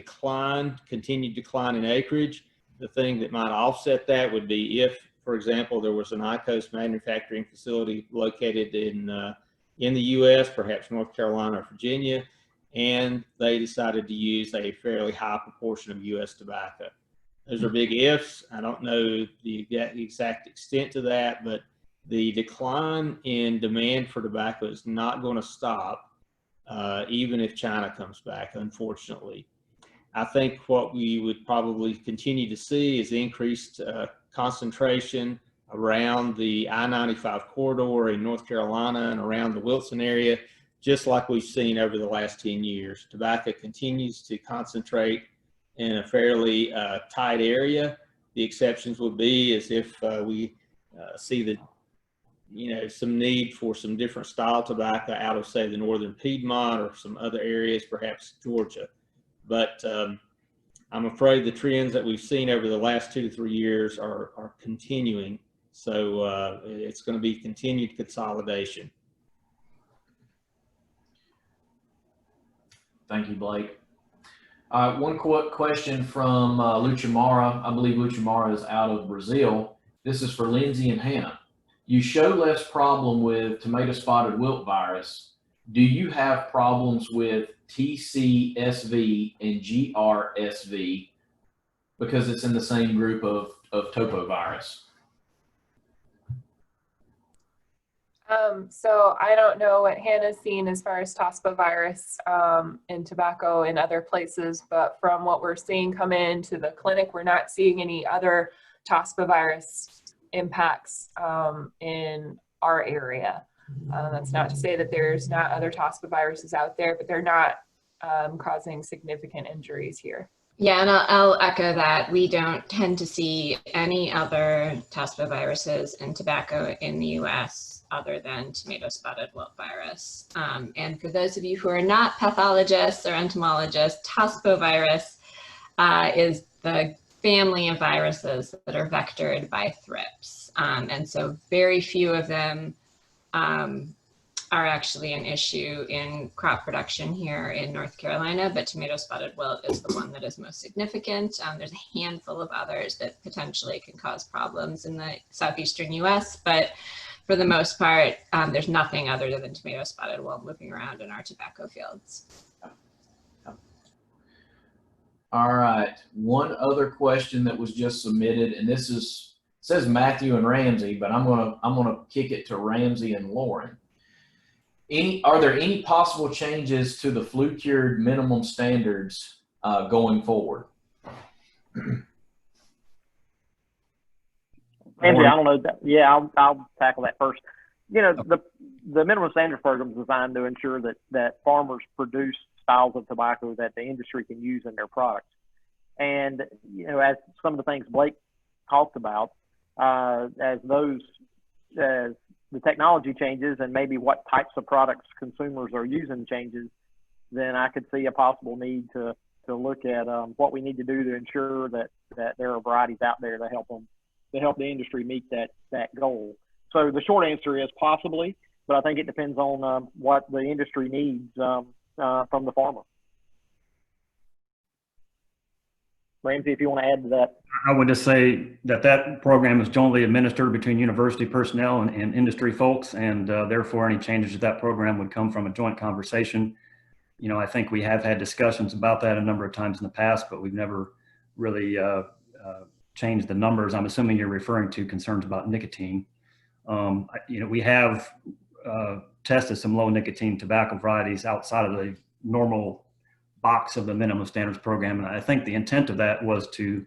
E: continued decline in acreage. The thing that might offset that would be if, for example, there was an IQOS manufacturing facility located in the U.S., perhaps North Carolina or Virginia, and they decided to use a fairly high proportion of U.S. tobacco. Those are big ifs. I don't know the exact extent to that, but the decline in demand for tobacco is not going to stop, even if China comes back, unfortunately. I think what we would probably continue to see is increased concentration around the I-95 corridor in North Carolina and around the Wilson area, just like we've seen over the last 10 years. Tobacco continues to concentrate in a fairly tight area. The exceptions would be as if we see some need for some different style tobacco out of, say, the northern Piedmont or some other areas, perhaps Georgia. But I'm afraid the trends that we've seen over the last 2 to 3 years are continuing. So it's going to be continued consolidation.
A: Thank you, Blake. One quick question from Luchamara. I believe Luchamara is out of Brazil. This is for Lindsay and Hannah. You show less problem with tomato spotted wilt virus. Do you have problems with TCSV and GRSV because it's in the same group of topovirus?
G: So I don't know what Hannah's seen as far as tospovirus in tobacco in other places, but from what we're seeing come into the clinic, we're not seeing any other tospovirus impacts in our area. That's not to say that there's not other tospoviruses out there, but they're not causing significant injuries here.
F: Yeah, and I'll echo that. We don't tend to see any other tospoviruses in tobacco in the U.S. other than tomato spotted wilt virus. And for those of you who are not pathologists or entomologists, tospovirus is the family of viruses that are vectored by thrips. And so very few of them are actually an issue in crop production here in North Carolina, but tomato spotted wilt is the one that is most significant. There's a handful of others that potentially can cause problems in the southeastern US, but for the most part, there's nothing other than tomato spotted wilt moving around in our tobacco fields.
A: All right, one other question that was just submitted, and this says Matthew and Ramsey, but I'm gonna kick it to Ramsey and Lauren. Are there any possible changes to the flue-cured minimum standards going forward?
D: Andy, I don't know. Yeah, I'll tackle that first. You know, the minimum standards program is designed to ensure that farmers produce styles of tobacco that the industry can use in their products. And, you know, as some of the things Blake talked about, as the technology changes and maybe what types of products consumers are using changes, then I could see a possible need to look at what we need to do to ensure that there are varieties out there to help the industry meet that goal. So the short answer is possibly, but I think it depends on what the industry needs from the farmer. Ramsey, if you want to add to that.
I: I would just say that program is jointly administered between university personnel and industry folks, and therefore any changes to that program would come from a joint conversation. You know, I think we have had discussions about that a number of times in the past, but we've never really changed the numbers. I'm assuming you're referring to concerns about nicotine. You know, we have tested some low nicotine tobacco varieties outside of the normal box of the minimum standards program. And I think the intent of that was to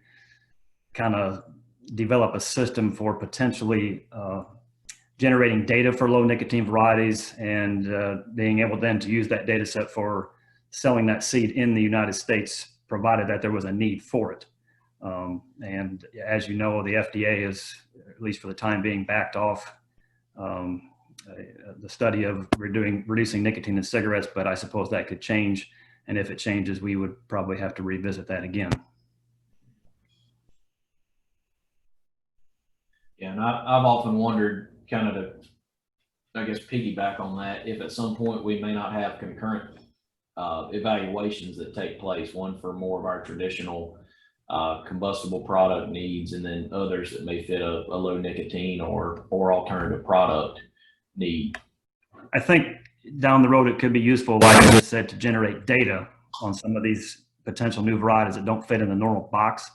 I: kind of develop a system for potentially generating data for low nicotine varieties and being able then to use that data set for selling that seed in the United States, provided that there was a need for it. And as you know, the FDA is, at least for the time being, backed off the study of reducing nicotine in cigarettes, but I suppose that could change. And if it changes, we would probably have to revisit that again.
A: Yeah, and I've often wondered, kind of to, I guess, piggyback on that, if at some point we may not have concurrent evaluations that take place, one for more of our traditional combustible product needs, and then others that may fit a low nicotine or alternative product need.
I: I think down the road it could be useful, like I just said, to generate data on some of these potential new varieties that don't fit in the normal box,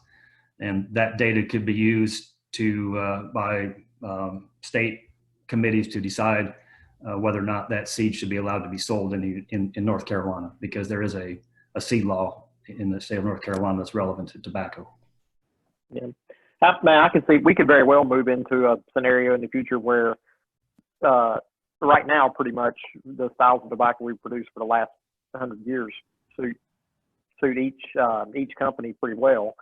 I: and that data could be used to by state committees to decide whether or not that seed should be allowed to be sold in North Carolina, because there is a seed law in the state of North Carolina that's relevant to tobacco.
D: Yeah, I can see we could very well move into a scenario in the future where right now, pretty much the styles of tobacco we've produced for the last 100 years suit each company pretty well.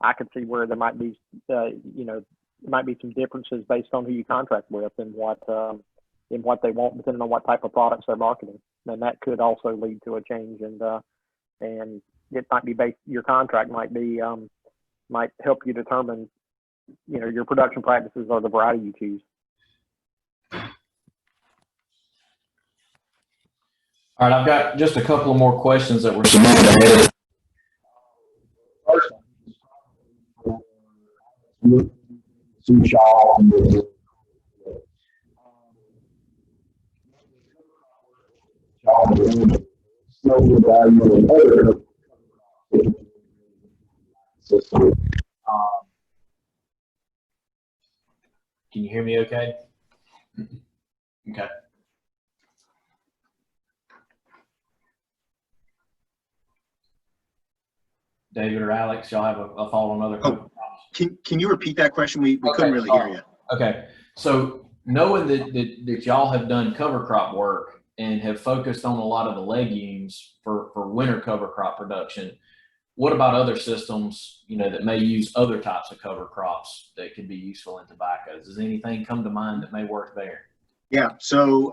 D: I could see where there might be, might be some differences based on who you contract with and what they want, depending on what type of products they're marketing. And that could also lead to a change, and it might be based. Your contract might help you determine, your production practices or the variety you choose.
A: All right, I've got just a couple of more questions that were submitted ahead. Can you hear me okay? Okay. David or Alex, y'all have a thought on other cover crops?
H: Can you repeat that question? We couldn't really hear you.
A: Okay. So knowing that y'all have done cover crop work and have focused on a lot of the legumes for winter cover crop production, what about other systems, that may use other types of cover crops that could be useful in tobaccos? Does anything come to mind that may work there?
H: Yeah. So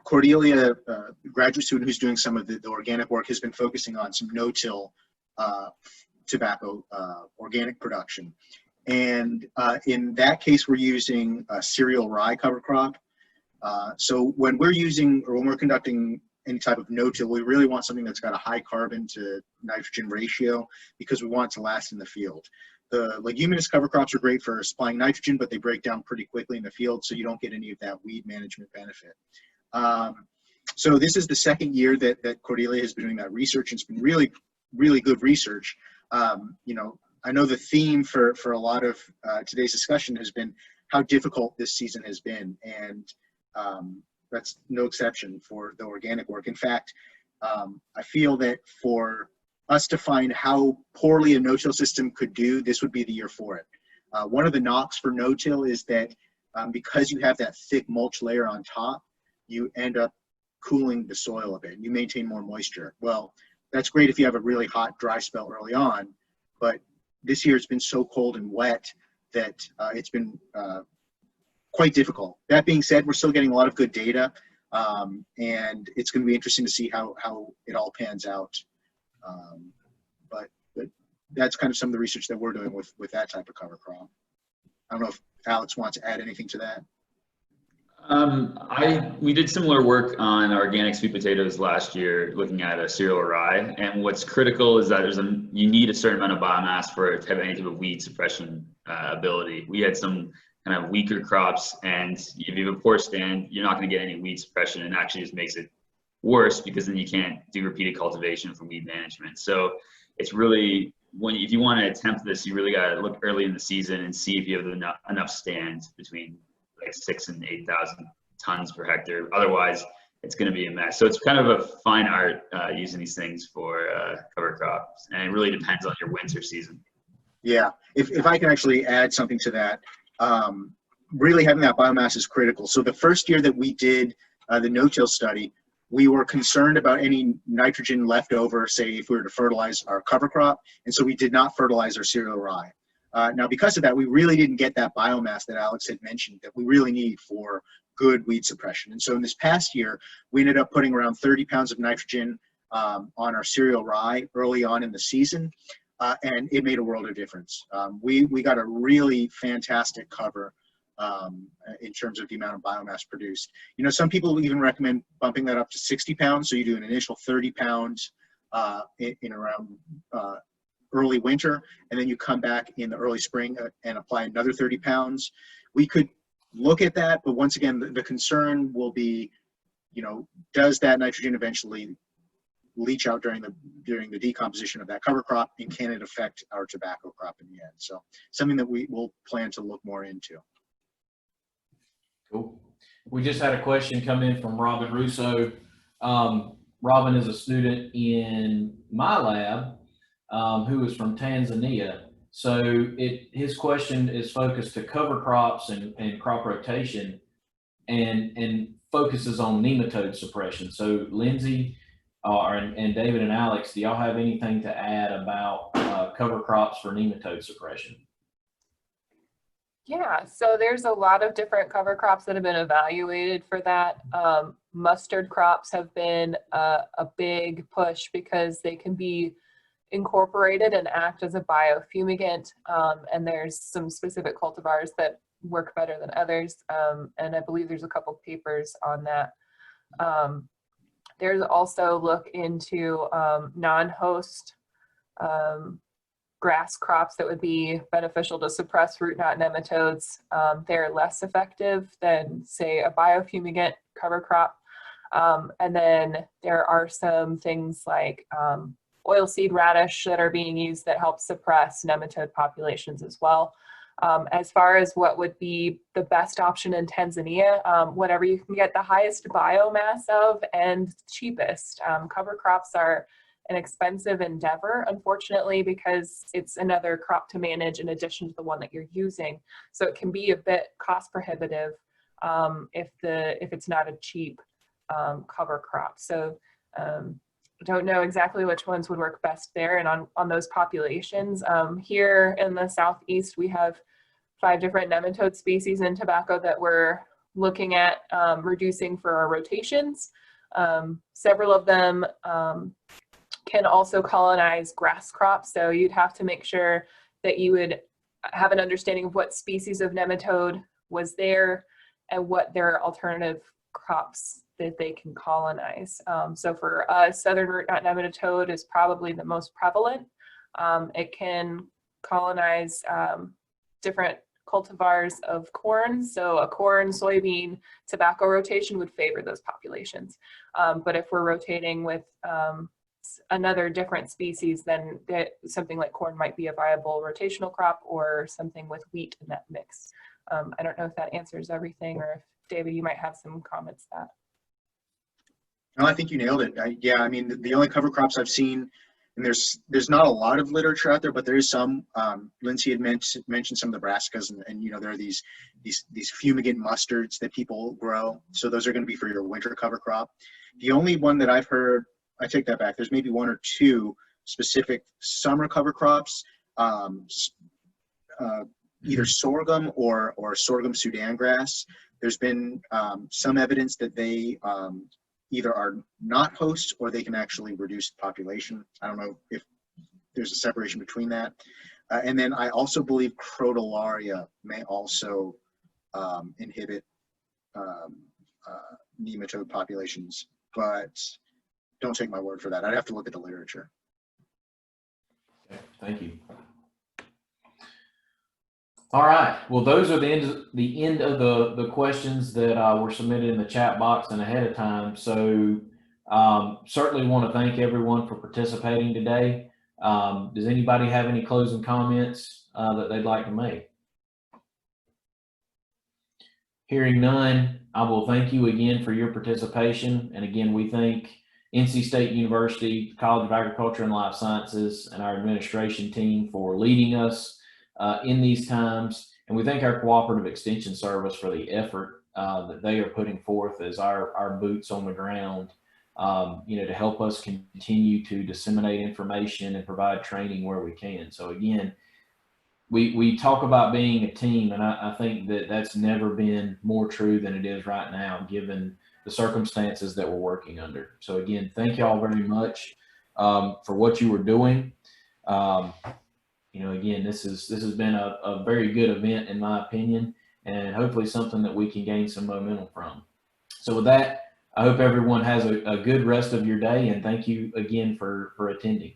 H: Cordelia, graduate student who's doing some of the organic work, has been focusing on some no-till tobacco organic production. And in that case, we're using a cereal rye cover crop. So when we're conducting any type of no-till, we really want something that's got a high carbon to nitrogen ratio, because we want it to last in the field. The leguminous cover crops are great for supplying nitrogen, but they break down pretty quickly in the field, so you don't get any of that weed management benefit. So this is the second year that Cordelia has been doing that research, and it's been really, really good research. I know the theme for a lot of today's discussion has been how difficult this season has been, and that's no exception for the organic work. In fact, I feel that for us to find how poorly a no-till system could do, this would be the year for it. One of the knocks for no-till is that because you have that thick mulch layer on top, you end up cooling the soil a bit. You maintain more moisture. Well, that's great if you have a really hot, dry spell early on, but this year it's been so cold and wet that it's been quite difficult. That being said, we're still getting a lot of good data, and it's going to be interesting to see how it all pans out. But that's kind of some of the research that we're doing with that type of cover crop. I don't know if Alex wants to add anything to that.
K: We did similar work on organic sweet potatoes last year, looking at a cereal rye. And what's critical is that you need a certain amount of biomass for it to have any type of weed suppression ability. We had some kind of weaker crops, and if you have a poor stand, you're not going to get any weed suppression, and actually just makes it worse because then you can't do repeated cultivation for weed management. So it's really, if you want to attempt this, you really got to look early in the season and see if you have enough stand between like 6,000 and 8,000 tons per hectare. Otherwise, it's going to be a mess. So it's kind of a fine art using these things for cover crops, and it really depends on your winter season.
H: Yeah, if I can actually add something to that, really having that biomass is critical. So the first year that we did the no-till study, we were concerned about any nitrogen left over, say if we were to fertilize our cover crop, and so we did not fertilize our cereal rye. Now, because of that, we really didn't get that biomass that Alex had mentioned that we really need for good weed suppression. And so in this past year, we ended up putting around 30 pounds of nitrogen on our cereal rye early on in the season, and it made a world of difference. We got a really fantastic cover in terms of the amount of biomass produced. You know, some people even recommend bumping that up to 60 pounds. So you do an initial 30 pounds in around early winter, and then you come back in the early spring and apply another 30 pounds. We could look at that, but once again, the concern will be, you know, does that nitrogen eventually leach out during the decomposition of that cover crop, and can it affect our tobacco crop in the end? So something that we will plan to look more into.
A: Cool. We just had a question come in from Robin Russo. Robin is a student in my lab who is from Tanzania. So his question is focused to cover crops and crop rotation and focuses on nematode suppression. So Lindsay and David and Alex, do y'all have anything to add about cover crops for nematode suppression?
G: Yeah, so there's a lot of different cover crops that have been evaluated for that. Mustard crops have been a big push because they can be incorporated and act as a biofumigant, and there's some specific cultivars that work better than others, and I believe there's a couple papers on that. There's also look into non-host grass crops that would be beneficial to suppress root knot nematodes. They're less effective than, say, a biofumigant cover crop. And then there are some things like oilseed radish that are being used that help suppress nematode populations as well. As far as what would be the best option in Tanzania, whatever you can get the highest biomass of and cheapest. Cover crops are an expensive endeavor, unfortunately, because it's another crop to manage in addition to the one that you're using. So it can be a bit cost prohibitive if it's not a cheap cover crop. So I don't know exactly which ones would work best there and on those populations. Here in the Southeast, we have 5 different nematode species in tobacco that we're looking at reducing for our rotations. Several of them can also colonize grass crops. So you'd have to make sure that you would have an understanding of what species of nematode was there and what their alternative crops that they can colonize. So for us, southern root knot nematode is probably the most prevalent. It can colonize different cultivars of corn. So a corn, soybean, tobacco rotation would favor those populations. But if we're rotating with another different species, then something like corn might be a viable rotational crop, or something with wheat in that mix. I don't know if that answers everything, or if David, you might have some comments to that.
H: No, I think you nailed it. Yeah, I mean, the only cover crops I've seen, and there's not a lot of literature out there, but there is some. Lindsay had mentioned some of the brassicas, and you know, there are these fumigant mustards that people grow. So those are going to be for your winter cover crop. The only one that I've heard, I take that back. There's maybe one or two specific summer cover crops, either sorghum or sorghum Sudan grass. There's been some evidence that they either are not hosts or they can actually reduce the population. I don't know if there's a separation between that. And then I also believe Crotalaria may also inhibit nematode populations, but don't take my word for that. I'd have to look at the literature.
A: Okay, thank you. All right. Well, those are the end of the questions that were submitted in the chat box and ahead of time. So certainly want to thank everyone for participating today. Does anybody have any closing comments that they'd like to make? Hearing none, I will thank you again for your participation. And again, we thank NC State University, College of Agriculture and Life Sciences, and our administration team for leading us in these times. And we thank our Cooperative Extension Service for the effort that they are putting forth as our boots on the ground, you know, to help us continue to disseminate information and provide training where we can. So again, we talk about being a team, and I think that that's never been more true than it is right now, given the circumstances that we're working under. So again, thank y'all very much for what you were doing. You know, again, this has been a very good event in my opinion, and hopefully something that we can gain some momentum from. So with that, I hope everyone has a good rest of your day, and thank you again for attending.